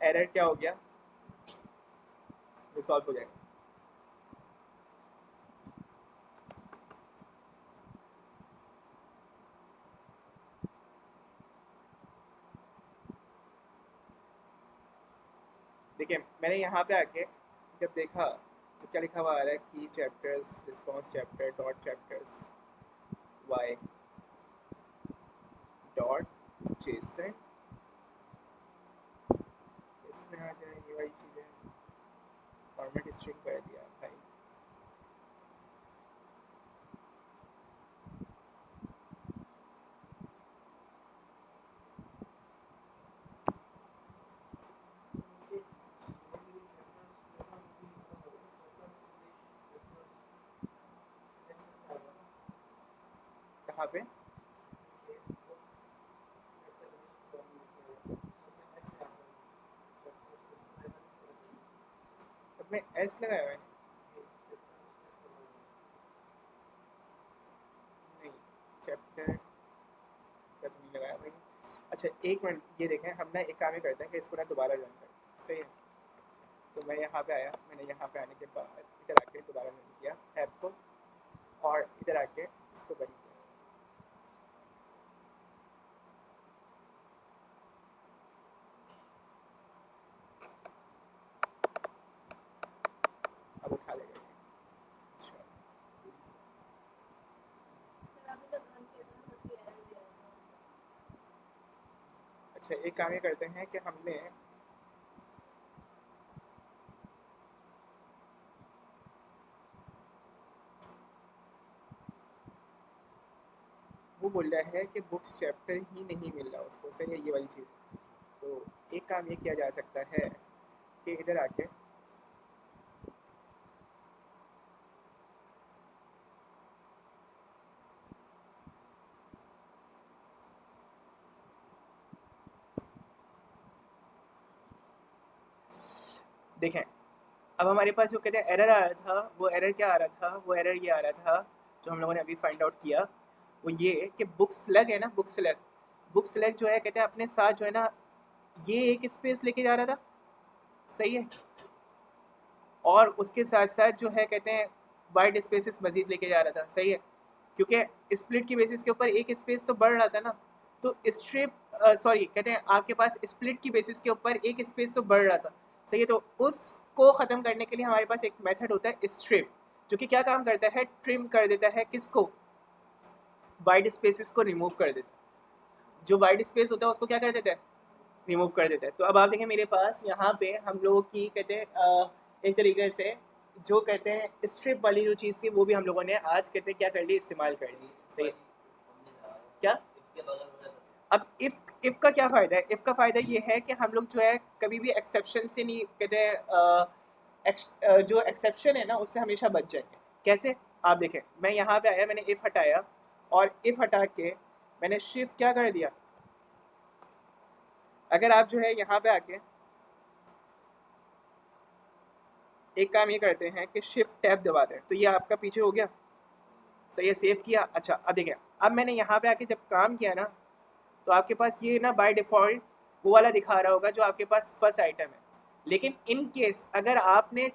एरर क्या हो गया, रिजॉल्व हो जाएगा। देखिए मैंने यहाँ पे आके जब देखा तो क्या लिखा हुआ आ रहा है, की chapters, response chapter dot chapters Y dot JSON, इसमें आ जाए ये वाली चीज़ें, फॉर्मेट स्ट्रिंग कर दिया भाई। कहाँ पे, सब में एस लगाया हुआ है, नहीं चैप्टर का तो नहीं लगाया भाई। अच्छा एक मिनट, ये देखें, हम ना एक काम ही करते हैं कि इसको ना दोबारा रन करते हैं, सही है। तो मैं यहाँ पे आया, मैंने यहाँ पे आने के बाद इधर आके दोबारा रन किया ऐप को, और इधर आके इसको बंद किया। अब उठा लेगा ये। अच्छा अच्छा, एक काम ये करते हैं कि हमने वो बोल रहा है कि बुक्स चैप्टर ही नहीं मिल रहा उसको, सही है ये वाली चीज़। तो एक काम ये किया जा सकता है कि इधर आके देखें, अब हमारे पास जो कहते हैं एरर आ रहा था, वो एरर क्या आ रहा था, वो एरर ये आ रहा था जो हम लोगों ने अभी फाइंड आउट किया, वो ये कि बुक स्लैग है ना, बुक स्लैग जो है कहते हैं अपने साथ जो है ना, ये एक स्पेस लेके जा रहा था, सही है। और उसके साथ साथ जो है कहते हैं वाइड स्पेसेस मजीद लेके जा रहा था, सही है। क्योंकि स्प्लिट की बेसिस के ऊपर एक स्पेस तो बढ़ रहा था ना, तो स्ट्रिप सॉरी कहते हैं आपके पास स्प्लिट की बेसिस के ऊपर एक स्पेस तो बढ़ रहा था, सही है। तो उसको ख़त्म करने के लिए हमारे पास एक मेथड होता है स्ट्रिप, जो कि क्या काम करता है, ट्रिम कर देता है किसको, वाइड स्पेसिस को रिमूव कर देता है। जो वाइड स्पेस होता है उसको क्या कर देता है, रिमूव कर देता है। तो अब आप देखें मेरे पास यहाँ पे हम लोगों की कहते हैं एक तरीके से जो कहते हैं स्ट्रिप वाली जो चीज़ थी वो भी हम लोगों ने आज कहते हैं क्या कर ली, इस्तेमाल कर ली, सही है। क्या अब इफ़ का क्या फ़ायदा है? इफ़ का फ़ायदा ये है कि हम लोग जो है कभी भी एक्सेप्शन से नहीं कहते हैं जो एक्सेप्शन है ना उससे हमेशा बच जाएंगे। कैसे? आप देखें, मैं यहाँ पे आया, मैंने इफ़ हटाया और इफ़ हटा के मैंने शिफ्ट क्या कर दिया। अगर आप जो है यहाँ पे आके एक काम ये करते हैं कि शिफ्ट टैब दबा दें तो ये आपका पीछे हो गया, सही है, सेव किया। अच्छा अब देखें, अब मैंने यहाँ पे आके जब काम किया ना तो आपके पास ये ना बाय डिफ़ॉल्ट वो वाला दिखा रहा होगा जो आपके पास फर्स्ट आइटम है। लेकिन इन केस अगर आपने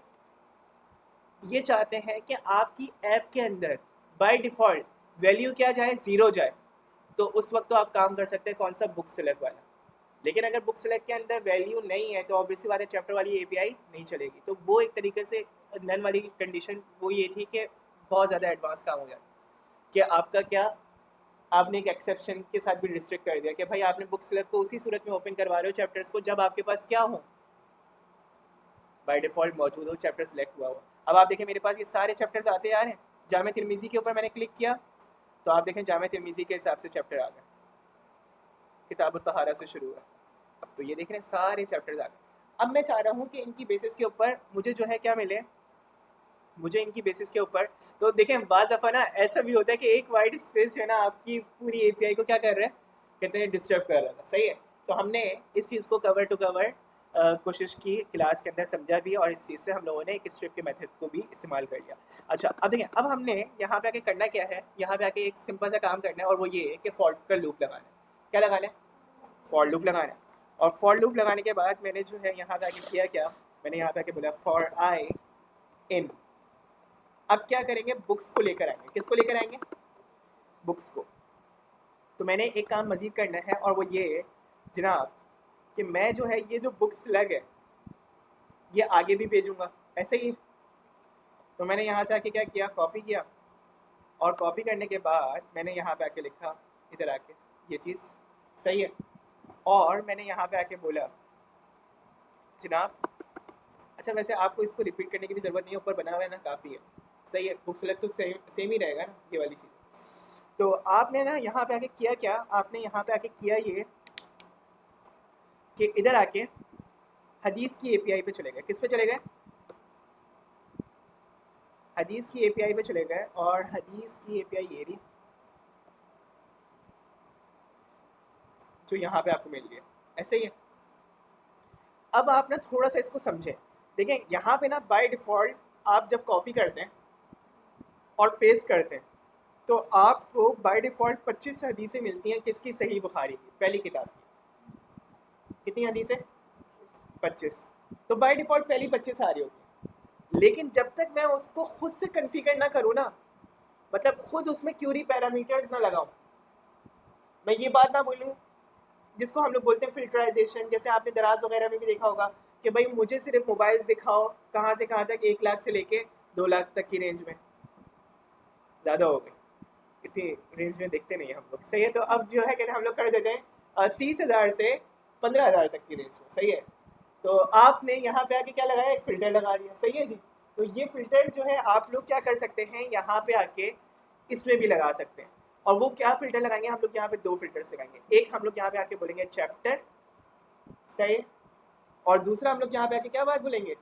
ये चाहते हैं कि आपकी ऐप के अंदर बाय डिफ़ॉल्ट वैल्यू क्या जाए, ज़ीरो जाए, तो उस वक्त तो आप काम कर सकते हैं कौन सा, बुक सेलेक्ट वाला। लेकिन अगर बुक सेलेक्ट के अंदर वैल्यू नहीं है तो ऑब्वियसली बात है चैप्टर वाली एपीआई नहीं चलेगी। तो वो एक तरीके से नन वाली कंडीशन वो ये थी कि बहुत ज़्यादा एडवांस काम हो जाए कि आपका क्या, आपने एक एक्सेप्शन के साथ भी रिस्ट्रिक्ट कर दिया कि भाई आपने बुक सेलेक्ट को उसी सूरत में ओपन करवा रहे हो चैप्टर्स को जब आपके पास क्या हो, बाय डिफ़ॉल्ट मौजूद हो, चैप्टर सेलेक्ट हुआ हो। अब आप देखें मेरे पास ये सारे चैप्टर्स आते आ रहे हैं। जामे तिरमिज़ी के ऊपर मैंने क्लिक किया तो आप देखें जामे तिरमिज़ी के हिसाब से चैप्टर आ गए, किताब तहारा से शुरू हुआ। तो ये देख रहे हैं सारे चैप्टर्स आ गए। अब मैं चाह रहा हूँ कि इनकी बेसिस के ऊपर मुझे जो है क्या मिले, मुझे इनकी बेसिस के ऊपर। तो देखें बाज़ दफ़ा ना ऐसा भी होता है कि एक वाइट स्पेस जो है ना आपकी पूरी एपीआई को क्या कर रहा है, कहते हैं डिस्टर्ब कर रहा था, सही है। तो हमने इस चीज़ को कवर टू कवर कोशिश की, क्लास के अंदर समझा भी और इस चीज़ से हम लोगों ने एक स्ट्रिप के मेथड को भी इस्तेमाल कर लिया। अच्छा अब देखें, अब हमने यहाँ पे आके करना क्या है, यहाँ पे आके एक सिंपल सा काम करना है और वो ये है कि फॉर का लूप लगाना है। क्या लगाना है? फॉर लूप लगाना है। और फॉर लूप लगाने के बाद मैंने जो है यहाँ पे आके किया क्या, मैंने यहाँ पे आके बोला फॉर आई इन। अब क्या करेंगे, बुक्स को लेकर आएंगे। किसको लेकर आएंगे? बुक्स को। तो मैंने एक काम मजीद करना है और वो ये जनाब कि मैं जो है ये जो बुक्स लग है ये आगे भी भेजूंगा ऐसे ही। तो मैंने यहाँ से आके क्या किया, कॉपी किया और कॉपी करने के बाद मैंने यहाँ पे आके लिखा इधर आके ये चीज़, सही है। और मैंने यहाँ पे आके बोला जनाब, अच्छा वैसे आपको इसको रिपीट करने की भी ज़रूरत नहीं है, ऊपर बना हुआ है ना, काफ़ी है, सही है। बुक सेलेक्ट तो सेम ही रहेगा ना ये वाली चीज़। तो आपने ना यहाँ पे आके किया क्या, आपने यहाँ पे आके किया ये कि इधर आके हदीस की एपीआई पे चले गए। किस पे चले गए? हदीस की एपीआई पे चले गए और हदीस की एपीआई ये रही जो यहाँ पे आपको मिल गया, ऐसे ही है। अब आप ना थोड़ा सा इसको समझें। देखें यहाँ पे ना बाय डिफ़ॉल्ट आप जब कॉपी करते हैं और पेस्ट करते हैं तो आपको बाय डिफ़ॉल्ट 25 हदीसें मिलती हैं। किसकी? सही बुखारी की, पहली किताब की। कितनी हदीसें? 25। तो बाय डिफ़ॉल्ट पहली 25 आ रही होगी। लेकिन जब तक मैं उसको खुद से कन्फिगर ना करूँ ना, मतलब खुद उसमें क्यूरी पैरामीटर्स ना लगाऊं, मैं ये बात ना बोलूं जिसको हम लोग बोलते हैं फिल्टराइजेशन, जैसे आपने दराज वगैरह में भी देखा होगा कि भाई मुझे सिर्फ मोबाइल्स दिखाओ कहाँ से कहाँ तक, 1 लाख से लेके 2 लाख तक की रेंज में। ज़्यादा हो गई, इतनी रेंज में देखते नहीं हम लोग, सही है। तो अब जो है कहते हैं हम लोग कर देते हैं 30,000 से 15,000 तक की रेंज में, सही है। तो आपने यहाँ पे आके क्या लगाया, एक फ़िल्टर लगा दिया, सही है जी। तो ये फ़िल्टर जो है आप लोग क्या कर सकते हैं, यहाँ पे आके इसमें भी लगा सकते हैं। और वो क्या फ़िल्टर लगाएंगे हम लोग, यहाँ पे 2 फ़िल्टर्स लगाएंगे। एक हम लोग यहाँ पे आके बोलेंगे चैप्टर, सही है। और दूसरा हम लोग यहाँ पे आके क्या बात बोलेंगे,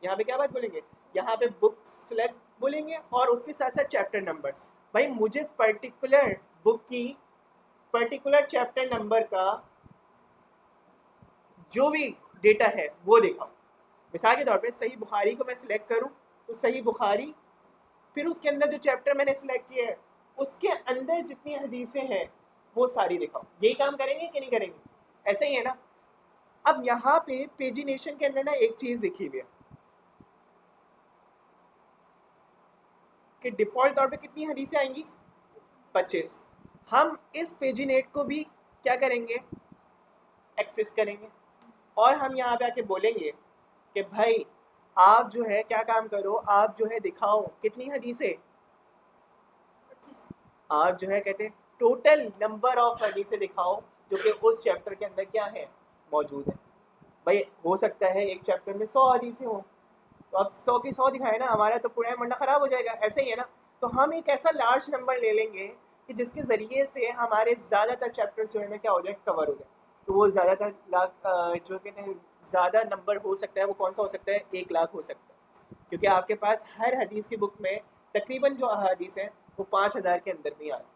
यहाँ पे क्या बात बोलेंगे, यहाँ पे बुक सेलेक्ट बोलेंगे और उसके साथ साथ चैप्टर नंबर। भाई मुझे पर्टिकुलर बुक की पर्टिकुलर चैप्टर नंबर का जो भी डेटा है वो दिखाओ। मिसाल के तौर पे सही बुखारी को मैं सिलेक्ट करूँ तो सही बुखारी, फिर उसके अंदर जो चैप्टर मैंने सिलेक्ट किया है उसके अंदर जितनी हदीसें हैं वो सारी दिखाओ। यही काम करेंगे कि नहीं करेंगे? ऐसे ही है ना। अब यहाँ पे पेजिनेशन के अंदर ना एक चीज़ लिखी हुई है कि डिफ़ॉल्ट तौर पे कितनी हदीसें आएंगी, 25। हम इस पेजिनेट को भी क्या करेंगे, एक्सेस करेंगे और हम यहाँ पे आके बोलेंगे कि भाई आप जो है क्या काम करो, आप जो है दिखाओ कितनी हदीसें, आप जो है कहते हैं टोटल नंबर ऑफ हदीसें दिखाओ जो कि उस चैप्टर के अंदर क्या है, मौजूद है। भाई हो सकता है एक चैप्टर में 100 हदीसें हों, तो अब 100 की 100 दिखाए ना, हमारा तो पूरा मंडा ख़राब हो जाएगा, ऐसे ही है ना। तो हम एक ऐसा लार्ज नंबर ले लेंगे कि जिसके ज़रिए से हमारे ज़्यादातर चैप्टर्स जो है ना क्या हो जाए, कवर हो जाए। तो वो ज़्यादातर जो कहते हैं ज़्यादा नंबर हो सकता है, वो कौन सा हो सकता है, 1 लाख हो सकता है, क्योंकि आपके पास हर हदीस की बुक में तकरीबन जो अहादीस हैं वो 5,000 के अंदर में आ रही है,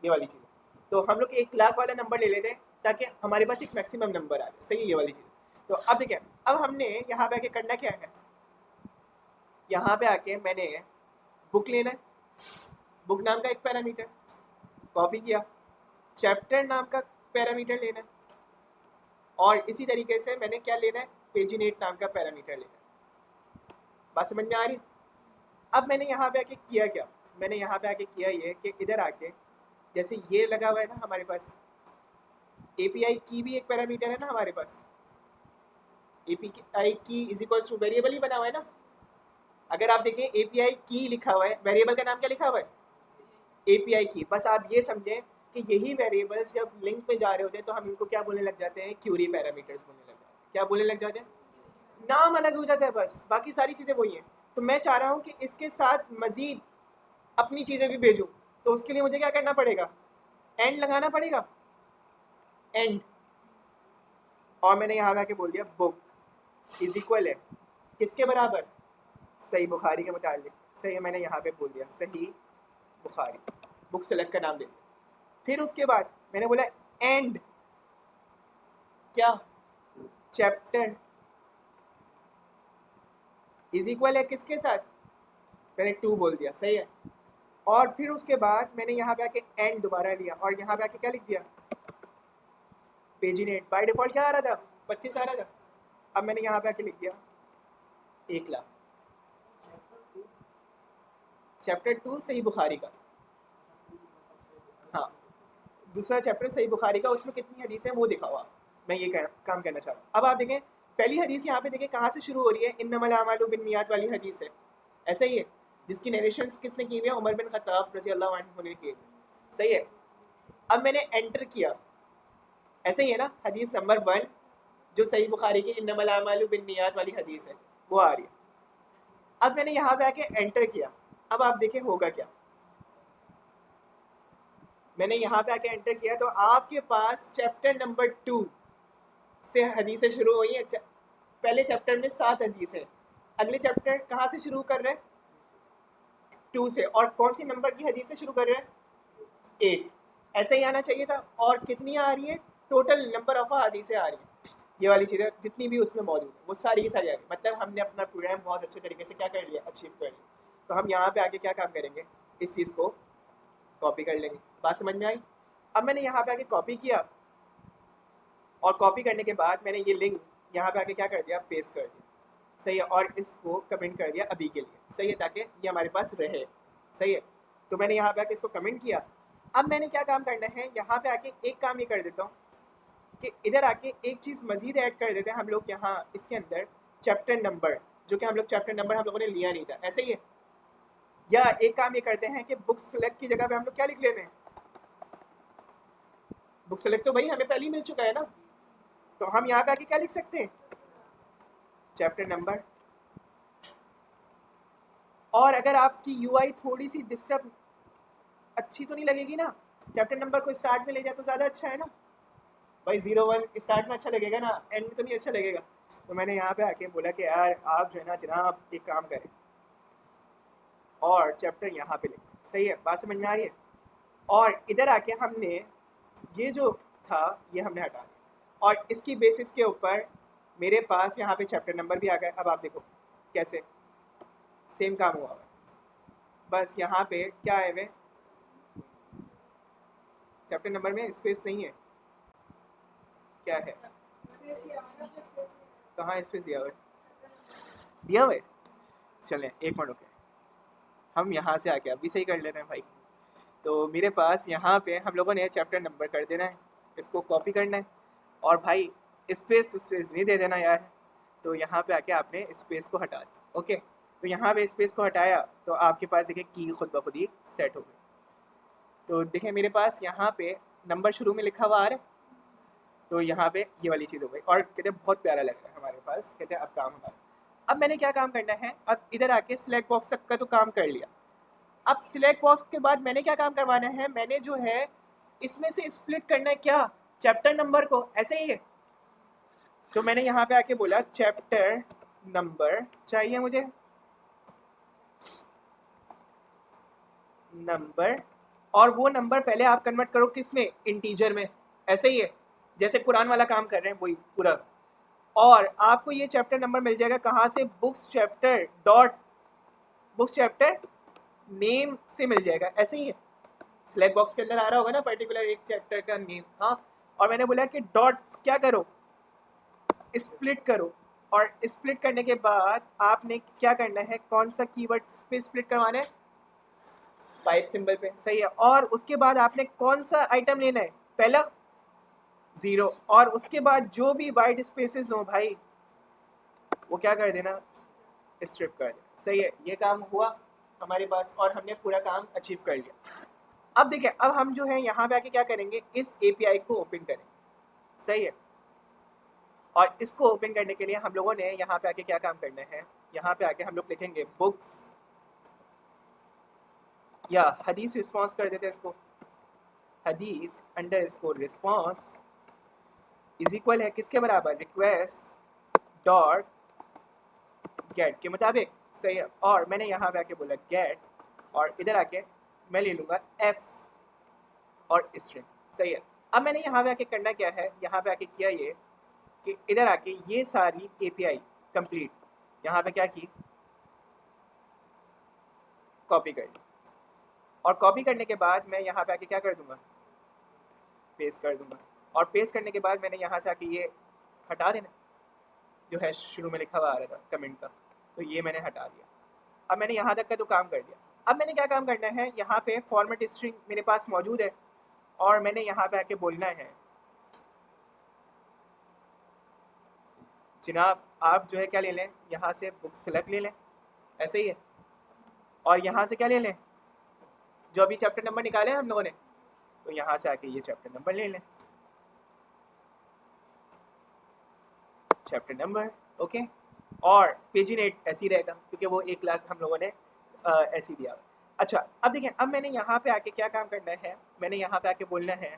ये वाली चीज़। तो हम लोग 1 लाख वाला नंबर ले लेते हैं ताकि हमारे पास एक मैक्सिमम नंबर आ जाए, सही है ये वाली चीज़। तो अब देखिए, अब हमने यहाँ पे आके करना क्या है, यहाँ पे आके मैंने बुक लेना है, बुक नाम का एक पैरामीटर कॉपी किया, चैप्टर नाम का पैरामीटर लेना है, और इसी तरीके से मैंने क्या लेना है, पेजिनेट नाम का पैरामीटर लेना है। बात समझ में आ रही? अब मैंने यहाँ पे आके किया क्या, मैंने यहाँ पे आके किया ये कि इधर आके जैसे ये लगा हुआ है ना हमारे पास, एपीआई की भी एक पैरामीटर है ना हमारे पास, एपीआई की इज इक्वल्स टू वेरिएबल ही बना हुआ है ना। अगर आप देखें एपीआई की लिखा हुआ है, वेरिएबल का नाम क्या लिखा हुआ है, एपीआई की। बस आप ये समझें कि यही वेरिएबल्स जब लिंक पे जा रहे होते हैं तो हम इनको क्या बोलने लग जाते हैं, क्यूरी पैरामीटर्स बोलने लग जाते हैं। क्या बोलने लग जाते हैं, नाम अलग हो जाता है, बस बाकी सारी चीज़ें वही हैं। तो मैं चाह रहा हूँ कि इसके साथ मज़ीद अपनी चीज़ें भी भेजूँ, तो उसके लिए मुझे क्या करना पड़ेगा, एंड लगाना पड़ेगा, एंड। और मैंने यहाँ पे आके बोल दिया बुक इज इक्वल है किसके बराबर, सही बुखारी के मुतालिक। सही है, मैंने यहाँ पे बोल दिया सही बुखारी, बुक सेलेक्ट का नाम दे दिया। फिर उसके बाद मैंने बोला एंड क्या, चैप्टर इज इक्वल है किसके साथ, मैंने 2 बोल दिया, सही है। और फिर उसके बाद मैंने यहाँ पे आके एंड दोबारा लिया, और यहाँ पे आके क्या लिख दिया, पेजिनेट। बाय डिफॉल्ट क्या आ रहा था, 25 आ रहा था। अब मैंने यहाँ पे आके लिख दिया 1 लाख, चैप्टर 2 सही बुखारी का, हाँ दूसरा चैप्टर सही बुखारी का, उसमें कितनी हदीस है वो दिखा हुआ। मैं ये काम करना चाह रहा हूँ। अब आप देखें पहली हदीस यहाँ पे देखें कहाँ से शुरू हो रही है, इन्नमल अमालु बिन्नियात वाली हदीस है, ऐसा ही है, जिसकी नरेशंस किसने की हुई है, उमर बिन खत्ताब रज़ी अल्लाह अन्हु ने की है, सही है। अब मैंने एंटर किया, ऐसे ही है ना, हदीस नंबर 1 जो सही बुखारी की इन्नमल अमालु बिन्नियात वाली हदीस है वो आ रही है। अब मैंने यहाँ पे आके एंटर किया, अब आप देखें होगा क्या, मैंने यहाँ पे आके एंटर किया तो आपके पास चैप्टर नंबर 2 से हदीसें शुरू हुई हैं। पहले चैप्टर में 7 हदीसें, अगले चैप्टर कहाँ से शुरू कर रहे हैं, 2 से, और कौन सी नंबर की हदीसें शुरू कर रहे हैं, 8। ऐसे ही आना चाहिए था। और कितनी आ रही है, टोटल नंबर ऑफ हदीसें आ रही हैं, ये वाली चीज़ें जितनी भी उसमें मौजूद है वो सारी की सारी आ रही है। मतलब हमने अपना प्रोग्राम बहुत अच्छे तरीके से क्या कर लिया, अचीव कर लिया। तो हम यहाँ पे आके क्या काम करेंगे, इस चीज़ को कॉपी कर लेंगे। बात समझ में आई? अब मैंने यहाँ पे आके कॉपी किया, और कॉपी करने के बाद मैंने ये लिंक यहाँ पे आके क्या कर दिया, पेस्ट कर दिया, सही है। और इसको कमेंट कर दिया अभी के लिए, सही है, ताकि ये हमारे पास रहे, सही है। तो मैंने यहाँ पे आके इसको कमेंट किया। अब मैंने क्या काम करना है, यहाँ पे आके एक काम ये कर देता हूँ कि इधर आके एक चीज़ मज़ीद ऐड कर देते हैं हम लोग यहाँ इसके अंदर, चैप्टर नंबर, जो कि हम लोग चैप्टर नंबर हम लोगों ने लिया नहीं था, ऐसे ही है। या एक काम ये करते हैं कि बुक सेलेक्ट की जगह पे हम लोग क्या लिख लेते हैं, बुक सेलेक्ट तो भाई हमें पहले ही मिल चुका है ना, तो हम यहाँ पे आके क्या लिख सकते हैं, चैप्टर नंबर। और अगर आपकी यूआई थोड़ी सी डिस्टर्ब अच्छी तो नहीं लगेगी ना, चैप्टर नंबर को स्टार्ट में ले जाए तो ज़्यादा अच्छा है ना भाई, 01 स्टार्ट में अच्छा लगेगा ना, एंड में तो नहीं अच्छा लगेगा। तो मैंने यहाँ पे आके बोला कि यार आप जो है ना जनाब एक काम करें और चैप्टर यहाँ पे लिखें, सही है, बात समझ में आ रही है। और इधर आके हमने ये जो था ये हमने हटा दिया, और इसकी बेसिस के ऊपर मेरे पास यहाँ पे चैप्टर नंबर भी आ गया। अब आप देखो कैसे सेम काम हुआ है, बस यहाँ पे क्या है, वे चैप्टर नंबर में स्पेस नहीं है, क्या है, कहाँ स्पेस दिया हुआ है, दिया हुआ है। चलें एक मिनट ओके, हम यहाँ से आके अभी सही कर लेते हैं भाई। तो मेरे पास यहाँ पे हम लोगों ने चैप्टर नंबर कर देना है, इसको कॉपी करना है, और भाई स्पेस नहीं दे देना यार। तो यहाँ पे आके आपने स्पेस को हटा दिया, ओके। तो यहाँ पे स्पेस को हटाया तो आपके पास देखिए की खुद ब खुद ही सेट हो गई। तो देखिए मेरे पास यहाँ पे नंबर शुरू में लिखा हुआ आ रहा है, तो यहाँ पे ये वाली चीज़ हो गई, और कहते हैं बहुत प्यारा लग रहा है हमारे पास, कहते हैं अब काम हमारा। अब मैंने क्या काम करना है, अब इधर आके सिलेक्ट बॉक्स तक का तो काम कर लिया, अब सिलेक्ट बॉक्स के बाद मैंने क्या काम करवाना है, मैंने जो है इसमें से स्प्लिट करना है क्या, चैप्टर नंबर को, ऐसे ही है। तो मैंने यहाँ पे आके बोला चैप्टर नंबर चाहिए मुझे, नंबर, और वो नंबर पहले आप कन्वर्ट करो किस में, इंटीजर में, ऐसे ही है जैसे कुरान वाला काम कर रहे हैं वही पूरा। और आपको ये चैप्टर नंबर मिल जाएगा कहाँ से, books chapter dot books chapter name से मिल जाएगा, ऐसे ही है। सिलेक्ट बॉक्स के अंदर आ रहा होगा ना पर्टिकुलर एक चैप्टर का नेम, हाँ। और मैंने बोला कि डॉट क्या करो, स्प्लिट करो, और स्प्लिट करने के बाद आपने क्या करना है, कौन सा कीवर्ड पे स्प्लिट करवाना है, 5 सिंबल पे, सही है। और उसके बाद आपने कौन सा आइटम लेना है, पहला 0, और उसके बाद जो भी वाइट स्पेसेस हो भाई वो क्या कर देना, स्ट्रिप कर देना, सही है। ये काम हुआ हमारे पास और हमने पूरा काम अचीव कर लिया। अब देखिए, अब हम जो है यहाँ पे आके क्या करेंगे, इस API को ओपन करेंगे, सही है। और इसको ओपन करने के लिए हम लोगों ने यहाँ पे आके क्या काम करना है, यहाँ पे आके हम लोग लिखेंगे बुक्स, या हदीस रिस्पॉन्स कर देते हैं इसको, हदीस अंडरस्कोर रिस्पॉन्स इज इक्वल है किसके बराबर, रिक्वेस्ट डॉट गेट के मुताबिक, सही है। और मैंने यहाँ पे आके बोला गेट, और इधर आके मैं ले लूँगा एफ और स्ट्रिंग, सही है। अब मैंने यहाँ पे आके करना क्या है, यहाँ पे आके किया ये कि इधर आके ये सारी API कंप्लीट यहाँ पे क्या की, कॉपी कर ली, और कॉपी करने के बाद मैं यहाँ पे आके क्या कर दूंगा, पेस्ट कर दूंगा। और पेस्ट करने के बाद मैंने यहाँ से आके ये हटा देना जो है शुरू में लिखा हुआ आ रहा था कमेंट का, तो ये मैंने हटा दिया। अब मैंने यहाँ तक का तो काम कर दिया। अब मैंने क्या काम करना है, यहाँ पे फॉर्मेट स्ट्रिंग मेरे पास मौजूद है, और मैंने यहाँ पे आके बोलना है जनाब आप जो है क्या ले लें, यहाँ से बुक सेलेक्ट ले लें, ऐसे ही है। और यहाँ से क्या ले लें, जो अभी चैप्टर नंबर निकाले हम लोगों ने, तो यहाँ से आके ये चैप्टर नंबर ले लें, चैप्टर नंबर, ओके। और पेज इन 8 ऐसे ही रहेगा क्योंकि वो 1 लाख हम लोगों ने ऐसे ही दिया। अच्छा, अब देखें, अब मैंने यहाँ पे आके क्या काम करना है, मैंने यहाँ पे आके बोलना है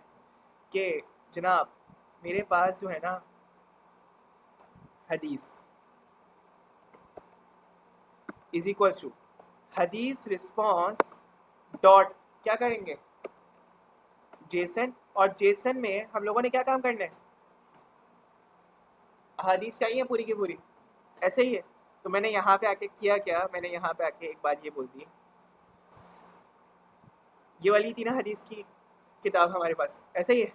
कि जनाब मेरे पास जो है ना हदीस इज इक्वल्स टू हदीस रिस्पॉन्स डॉट क्या करेंगे, जेसन, और जेसन में हम लोगों ने क्या काम करना है, हदीस चाहिए पूरी की पूरी, ऐसे ही है। तो मैंने यहाँ पे आके किया क्या, मैंने यहाँ पे आके एक बात ये बोल दी, ये वाली थी ना हदीस की किताब हमारे पास, ऐसे ही है।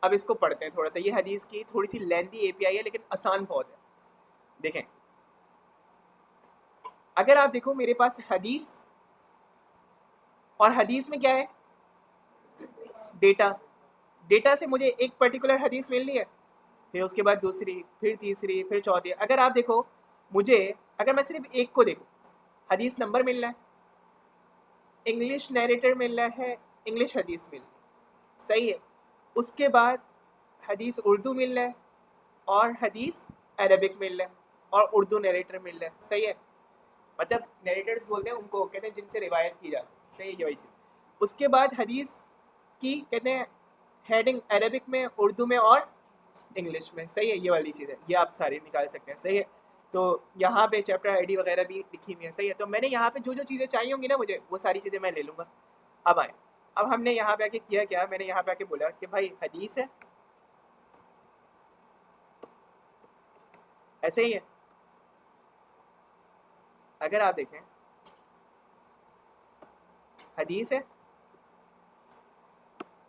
अब इसको पढ़ते हैं थोड़ा सा, ये हदीस की थोड़ी सी लेंथी API है लेकिन आसान बहुत है। देखें, अगर आप देखो मेरे पास हदीस, और हदीस में क्या है, डेटा, डेटा से मुझे एक पर्टिकुलर हदीस मिलनी है, फिर उसके बाद दूसरी, फिर तीसरी, फिर चौथी। अगर आप देखो मुझे, अगर मैं सिर्फ एक को देखूँ, हदीस नंबर मिल रहा है, इंग्लिश नैरेटर मिल रहा है, इंग्लिश हदीस मिल रही है, सही है। उसके बाद हदीस उर्दू मिल रहा है, और हदीस अरबिक मिल रहा है, और उर्दू नैरेटर मिल रहा है, सही है। मतलब नैरेटर्स बोलते हैं उनको, कहते हैं जिनसे रिवायत की जाती है, सही है वही चीज़। उसके बाद हदीस की कहते हैं हेडिंग अरबिक में, उर्दू में और इंग्लिश में, सही है, ये वाली चीज़ है, ये आप सारी निकाल सकते हैं, सही है। तो यहाँ पे चैप्टर ID वगैरह भी लिखी हुई है, सही है। तो मैंने यहाँ पे जो जो चीज़ें चाहिए होंगी ना मुझे, वो सारी चीज़ें मैं ले लूँगा। अब आए, अब हमने यहाँ पे आके किया क्या, मैंने यहाँ पे आके बोला कि भाई हदीस है, ऐसे ही है। अगर आप देखें हदीस है,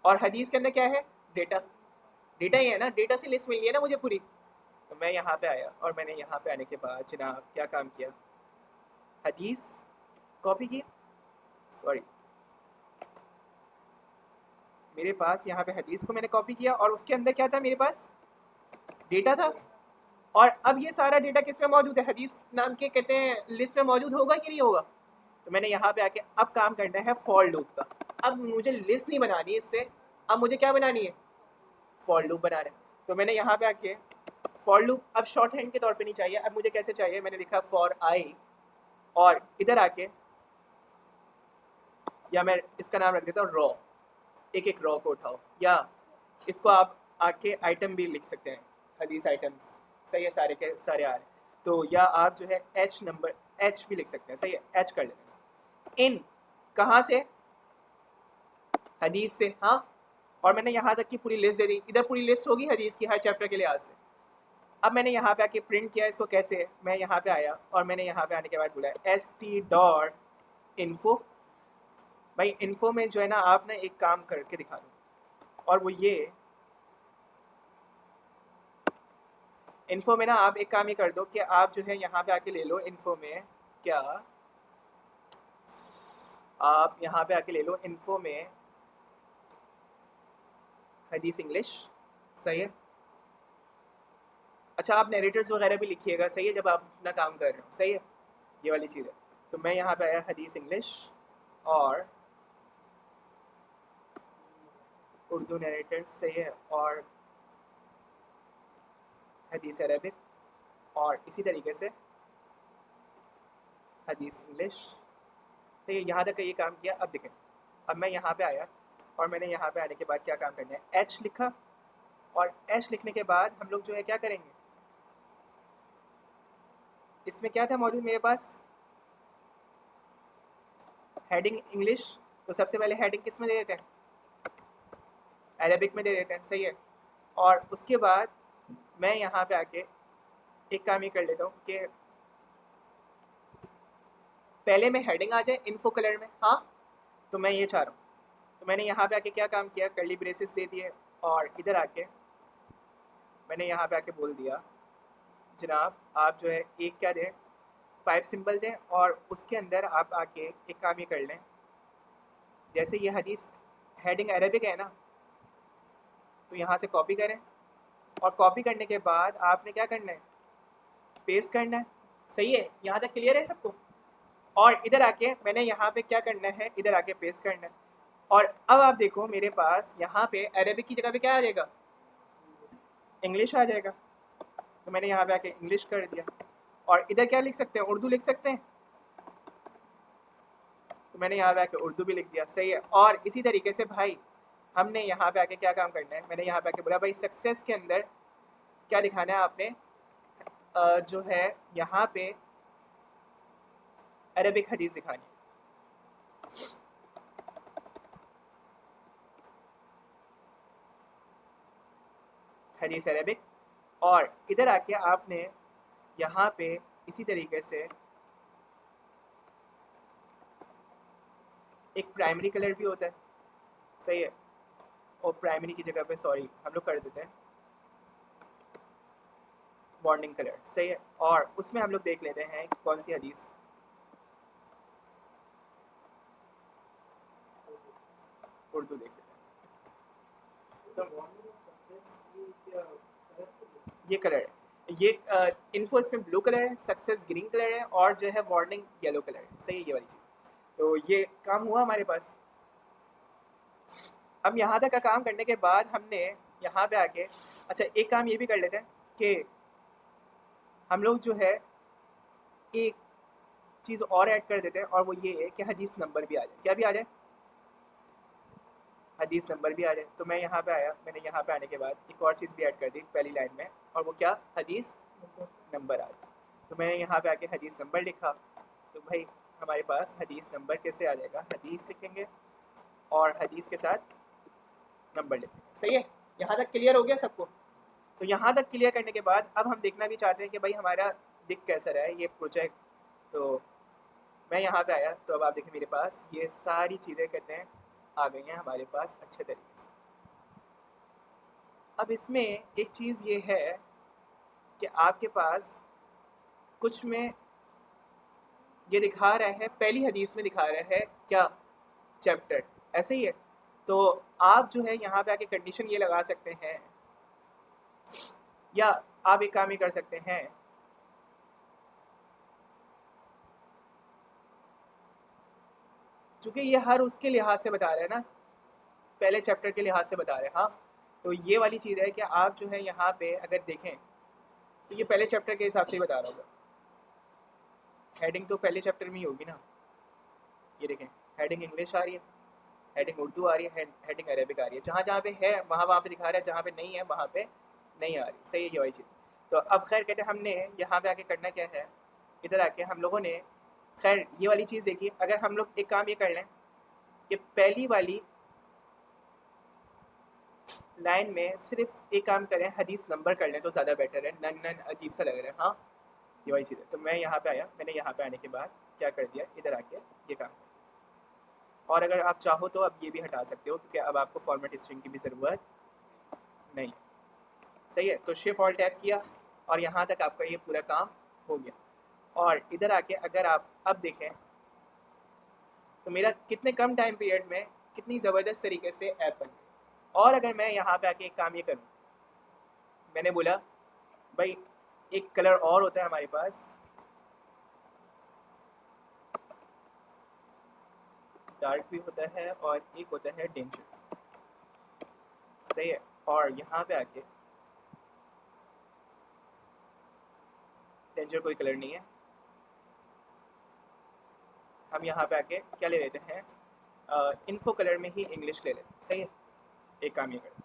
और हदीस के अंदर क्या है, डेटा, डेटा ही है ना, डेटा से लिस्ट मिल गई है ना मुझे पूरी। तो मैं यहाँ पे आया, और मैंने यहाँ पे आने के बाद जनाब क्या काम किया, हदीस कॉपी किया, सॉरी मेरे पास यहाँ पे हदीस को मैंने कॉपी किया, और उसके अंदर क्या था, मेरे पास डेटा था। और अब ये सारा डेटा किस में मौजूद है, हदीस नाम के कहते हैं लिस्ट में मौजूद होगा कि नहीं होगा। तो मैंने यहाँ पे आके अब काम करना है फॉर लूप का। अब मुझे लिस्ट नहीं बनानी है इससे, अब मुझे क्या बनानी है, फॉर लूप बनाना है। तो मैंने यहाँ पे आके फॉर लूप अब शॉर्ट हैंड के तौर पे नहीं चाहिए, अब मुझे कैसे चाहिए, मैंने लिखा फॉर आई, और इधर आके या मैं इसका नाम रख देता हूँ रॉ, एक एक रॉ को उठाओ, या इसको आप आके आइटम भी लिख सकते हैं, हदीस आइटम्स, सही है, सारे के सारे आ रहे हैं। तो या आप जो है एच नंबर, एच भी लिख सकते हैं, सही है, एच कर लेते हैं इसको। इन कहाँ से, हदीस से, हाँ। और मैंने यहाँ तक की पूरी लिस्ट दे दी, इधर पूरी लिस्ट होगी हदीस की हर चैप्टर के लिहाज से। अब मैंने यहाँ पे आके प्रिंट किया इसको कैसे, मैं यहाँ पे आया और मैंने यहाँ पे आने के बाद बोला st.info। भाई इन्फो में जो है ना आप ना एक काम करके दिखा दो, और वो ये इन्फो में ना आप एक काम ही कर दो कि आप जो है यहाँ पे आके ले लो इन्फो में, क्या आप यहाँ पे आके ले लो इन्फो में हदीस इंग्लिश, सही है। अच्छा आप नरेटर्स वगैरह भी लिखिएगा, सही है, जब आप अपना काम कर रहे हो, सही है, ये वाली चीज़ है। तो मैं यहाँ पे आया हदीस इंग्लिश और उर्दू नरेटर्स, सही है, और हदीस अरबिक, और इसी तरीके से हदीस इंग्लिश। तो ये यहाँ तक का ये काम किया। अब देखें, अब मैं यहाँ पे आया और मैंने यहाँ पे आने के बाद क्या काम करना है, एच लिखा, और एच लिखने के बाद हम लोग जो है क्या करेंगे, इसमें क्या था मौजूद मेरे पास, हेडिंग इंग्लिश, तो सबसे पहले हेडिंग किस में दे देते हैं, अरेबिक में दे देते हैं, सही है। और उसके बाद मैं यहाँ पे आके एक काम ये कर लेता हूँ कि पहले में हेडिंग आ जाए इन्फो कलर में, हाँ, तो मैं ये चाह रहा हूँ। तो मैंने यहाँ पे आके क्या काम किया, कर्ली ब्रेसेस दे दिए, और इधर आके मैंने यहाँ पे आके बोल दिया जनाब आप जो है एक क्या दें, पाइप सिंबल दें, और उसके अंदर आप आके एक काम ये कर लें, जैसे ये हदीस हेडिंग अरेबिक है ना, तो यहाँ से कॉपी करें, और कॉपी करने के बाद आपने क्या करना है, पेस्ट करना है, सही है, यहाँ तक क्लियर है सबको। और इधर आके मैंने यहाँ पे क्या करना है, इधर आके पेस्ट करना है, और अब आप देखो मेरे पास यहाँ पे अरेबिक की जगह पे क्या आ जाएगा, इंग्लिश आ जाएगा। तो मैंने यहाँ पे आके इंग्लिश कर दिया, और इधर क्या लिख सकते हैं, उर्दू लिख सकते हैं, तो मैंने यहाँ पे आके उर्दू भी लिख दिया, सही है। और इसी तरीके से भाई हमने यहाँ पे आके क्या काम करना है, मैंने यहाँ पे आके बोला भाई सक्सेस के अंदर क्या दिखाना है आपने, जो है यहाँ पे अरबिक हदीस दिखानी है, हदीस अरबिक। और इधर आके आपने यहाँ पे इसी तरीके से एक प्राइमरी कलर भी होता है, सही है, और प्राइमरी की जगह पे सॉरी हम लोग कर देते हैं वार्निंग कलर, सही है। और उसमें हम लोग देख लेते हैं कौन सी हदीस, उर्दू देख लेते हैं। तो ये कलर है, ये इन्फो इसमें ब्लू कलर है, सक्सेस ग्रीन कलर है, और जो है वार्निंग येलो कलर है, सही है, ये वाली चीज़। तो ये काम हुआ हमारे पास। अब यहाँ तक का काम करने के बाद हमने यहाँ पे आके अच्छा एक काम ये भी कर लेते हैं कि हम लोग जो है एक चीज़ और ऐड कर देते हैं, और वो ये है कि हदीस नंबर भी आ जाए, क्या भी आ जाए, हदीस नंबर भी आ जाए। तो मैं यहाँ पे आया, मैंने यहाँ पे आने के बाद एक और चीज़ भी ऐड कर दी पहली लाइन में, और वो क्या, हदीस नंबर आ जाए। तो मैंने यहाँ पे आके हदीस नंबर लिखा, तो भाई हमारे पास हदीस नंबर कैसे आ जाएगा, हदीस लिखेंगे और हदीस के साथ नंबर लिखेंगे, सही है। यहाँ तक क्लियर हो गया सबको। तो यहाँ तक क्लियर करने के बाद अब हम देखना भी चाहते हैं कि भाई हमारा दिख कैसा रहा है ये प्रोजेक्ट। तो मैं यहाँ पे आया, तो अब आप देखें मेरे पास ये सारी चीज़ें कहते हैं आ गई हैं हमारे पास अच्छे तरीके से। अब इसमें एक चीज़ ये है कि आपके पास कुछ में ये दिखा रहा है, पहली हदीस में दिखा रहा है क्या, चैप्टर, ऐसे ही है। तो आप जो है यहाँ पे आके कंडीशन ये लगा सकते हैं, या आप एक काम ही कर सकते हैं, चूँकि ये हर उसके लिहाज से बता रहे हैं ना, पहले चैप्टर के लिहाज से बता रहे हैं, हाँ। तो ये वाली चीज़ है कि आप जो है यहाँ पे अगर देखें तो ये पहले चैप्टर के हिसाब से ही बता रहा होगा, हेडिंग तो पहले चैप्टर में ही होगी ना, ये देखें हेडिंग इंग्लिश आ रही है, हेडिंग उर्दू आ रही है, हेडिंग अरेबिक आ रही है। जहाँ जहाँ पे है वहाँ पे दिखा रहा है, जहाँ पे नहीं है वहाँ पे नहीं आ रही। सही है ये वाली चीज़। तो अब खैर कहते हैं हमने यहाँ पे आके करना क्या है, इधर आके हम लोगों ने खैर ये वाली चीज़ देखी। अगर हम लोग एक काम ये कर लें कि पहली वाली लाइन में सिर्फ एक काम करें, हदीस नंबर कर लें तो ज़्यादा बेटर है। नन नन अजीब सा लग रहा है। हाँ ये वाली चीज़ है। तो मैं यहाँ पे आया, मैंने यहाँ पे आने के बाद क्या कर दिया, इधर आके ये काम। और अगर आप चाहो तो अब ये भी हटा सकते हो क्योंकि अब आपको फॉर्मेट स्ट्रिंग की भी ज़रूरत नहीं। सही है। तो शिफ्ट ऑल्ट टैब किया और यहाँ तक आपका ये पूरा काम हो गया। और इधर आके अगर आप अब देखें तो मेरा कितने कम टाइम पीरियड में कितनी ज़बरदस्त तरीके से ऐप बन गई। और अगर मैं यहाँ पे आके एक काम ये करूँ, मैंने बोला भाई एक कलर और होता है हमारे पास, डार्क भी होता है और एक होता है डेंजर। सही है। और यहाँ पे आके डेंजर कोई कलर नहीं है, हम यहाँ पे आके क्या ले लेते हैं, इन्फो कलर में ही इंग्लिश ले लेते हैं। सही है। एक काम ये करें।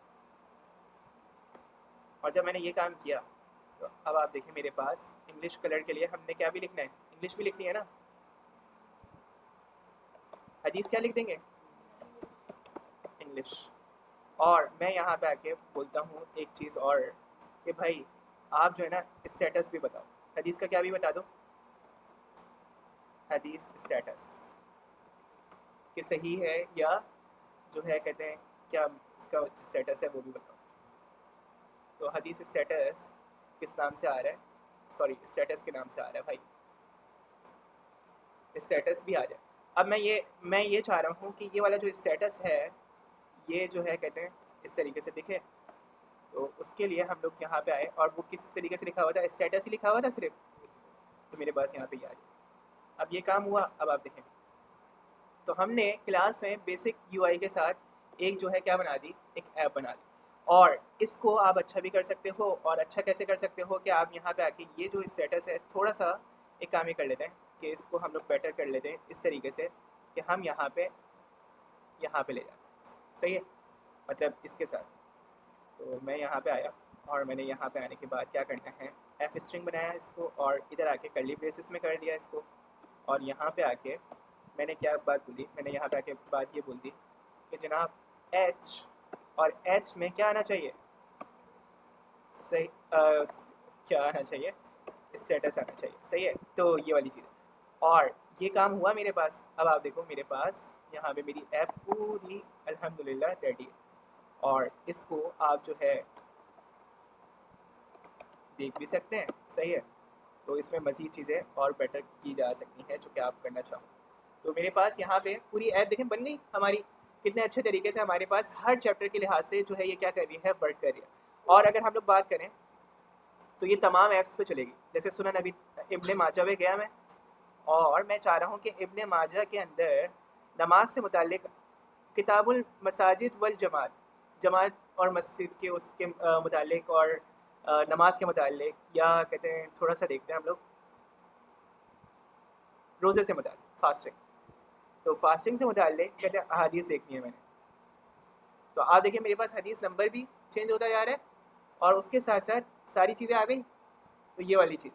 और जब मैंने ये काम किया तो अब आप देखिए मेरे पास इंग्लिश कलर के लिए हमने क्या भी लिखना है, इंग्लिश भी लिखनी है ना। हदीस क्या लिख देंगे, इंग्लिश। और मैं यहाँ पे आके बोलता हूँ एक चीज़ और कि भाई आप जो है ना स्टेटस भी बताओ, हदीस का क्या भी बता दो, हदीस स्टेटस कि सही है या जो है कहते हैं क्या इसका स्टेटस है वो भी बताओ। तो हदीस स्टेटस किस नाम से आ रहा है, सॉरी स्टेटस के नाम से आ रहा है भाई, स्टेटस भी आ जाए। अब मैं ये चाह रहा हूँ कि ये वाला जो स्टेटस है ये जो है कहते हैं इस तरीके से दिखे। तो उसके लिए हम लोग यहाँ पे आए और वो किस तरीके से लिखा हुआ था, स्टेटस ही लिखा हुआ था सिर्फ। तो मेरे पास यहाँ पे ये आ जाए। अब ये काम हुआ। अब आप देखें तो हमने क्लास में बेसिक यूआई के साथ एक जो है क्या बना दी, एक ऐप बना दी। और इसको आप अच्छा भी कर सकते हो। और अच्छा कैसे कर सकते हो कि आप यहाँ पे आके ये जो स्टेटस है थोड़ा सा एक काम ही कर लेते हैं कि इसको हम लोग बेटर कर लेते हैं इस तरीके से कि हम यहाँ पे ले जाते हैं। सही है। मतलब इसके साथ। तो मैं यहाँ पे आया और मैंने यहाँ पे आने के बाद क्या करना है, एफ स्ट्रिंग बनाया इसको और इधर आके कर्ली ब्रेसेस में कर दिया इसको। और यहाँ पे आके मैंने क्या बात बोली, मैंने यहाँ पे आके बात ये बोल दी कि जनाब एच, और एच में क्या आना चाहिए, सही क्या आना चाहिए, स्टेटस आना चाहिए। सही है। तो ये वाली चीज़ है और ये काम हुआ मेरे पास। अब आप देखो मेरे पास यहाँ पे मेरी ऐप पूरी अल्हम्दुलिल्लाह रेडी है। और इसको आप जो है देख भी सकते हैं। सही है। तो इसमें मज़ीद चीज़ें और बेटर की जा सकती हैं जो कि आप करना चाहो। तो मेरे पास यहाँ पे पूरी ऐप देखें बन गई हमारी, कितने अच्छे तरीके से हमारे पास हर चैप्टर के लिहाज से जो है ये क्या कर रही है, वर्क कर रही है। और अगर हम लोग बात करें तो ये तमाम ऐप्स पे चलेगी। जैसे सुनन अभी इब्ने माजा में गया मैं, और मैं चाह रहा हूँ कि इब्ने माजा के अंदर नमाज से मुताल्लिक किताबुल मसाजिद वल जमात, जमात और मस्जिद के उसके मुताल्लिक और नमाज के मुताल्लिक, या कहते हैं थोड़ा सा देखते हैं हम लोग रोज़े से मुताल्लिक फास्टिंग। तो फास्टिंग से मुताल्लिक कहते हैं अहादीस देखनी है मैंने। तो आप देखिए मेरे पास हदीस नंबर भी चेंज होता जा रहा है और उसके साथ साथ सारी चीज़ें आ गई। तो ये वाली चीज़,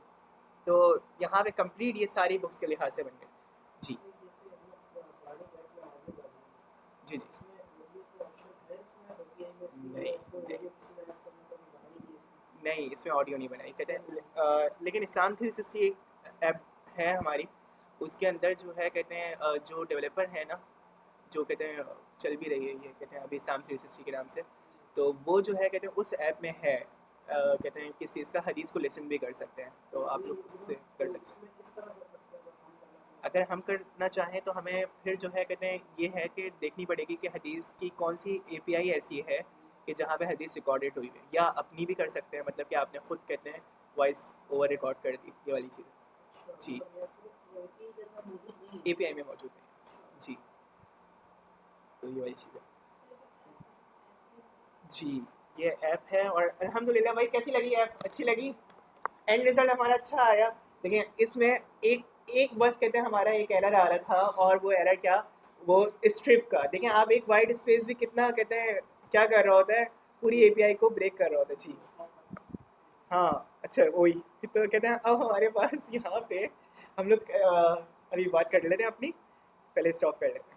तो यहाँ पे कंप्लीट ये सारी बुक्स के लिहाज से बन गई। जी जी जी। नहीं नहीं नहीं, इसमें ऑडियो नहीं बनाई कहते हैं। लेकिन इस्लाम 360 एक ऐप है हमारी, उसके अंदर जो है कहते हैं जो डेवलपर है ना, जो कहते हैं चल भी रही है ये कहते हैं अभी इस्लाम 360 के नाम से। तो वो जो है कहते हैं उस ऐप में है कहते हैं किस चीज़ का, हदीस को लेसन भी कर सकते हैं। तो आप लोग उससे कर सकते हैं। अगर हम करना चाहें तो हमें फिर जो है कहते हैं ये है कि देखनी पड़ेगी कि हदीस की कौन सी एपीआई ऐसी है कि जहाँ पे हदीस रिकॉर्डेड हुई है, या अपनी भी कर सकते हैं, मतलब कि आपने खुद कहते हैं वॉइस ओवर रिकॉर्ड कर दी, ये वाली चीज़। जी एपीआई में मौजूद है। जी तो ये वाली चीज़ है। जी ये ऐप है और अल्हम्दुलिल्लाह भाई कैसी लगी ऐप, अच्छी लगी, एंड रिजल्ट हमारा अच्छा आया। देखिए इसमें एक एक बस कहते हैं हमारा एक एरर आ रहा था, और वो एरर क्या, वो स्ट्रिप का देखें आप, एक वाइट स्पेस भी कितना कहते हैं क्या कर रहा होता है, पूरी एपीआई को ब्रेक कर रहा होता है जी। हाँ अच्छा वही, तो कहते हैं अब हमारे पास यहाँ पे हम लोग अभी बात कर लेते हैं अपनी, पहले स्टॉप कर लेते हैं।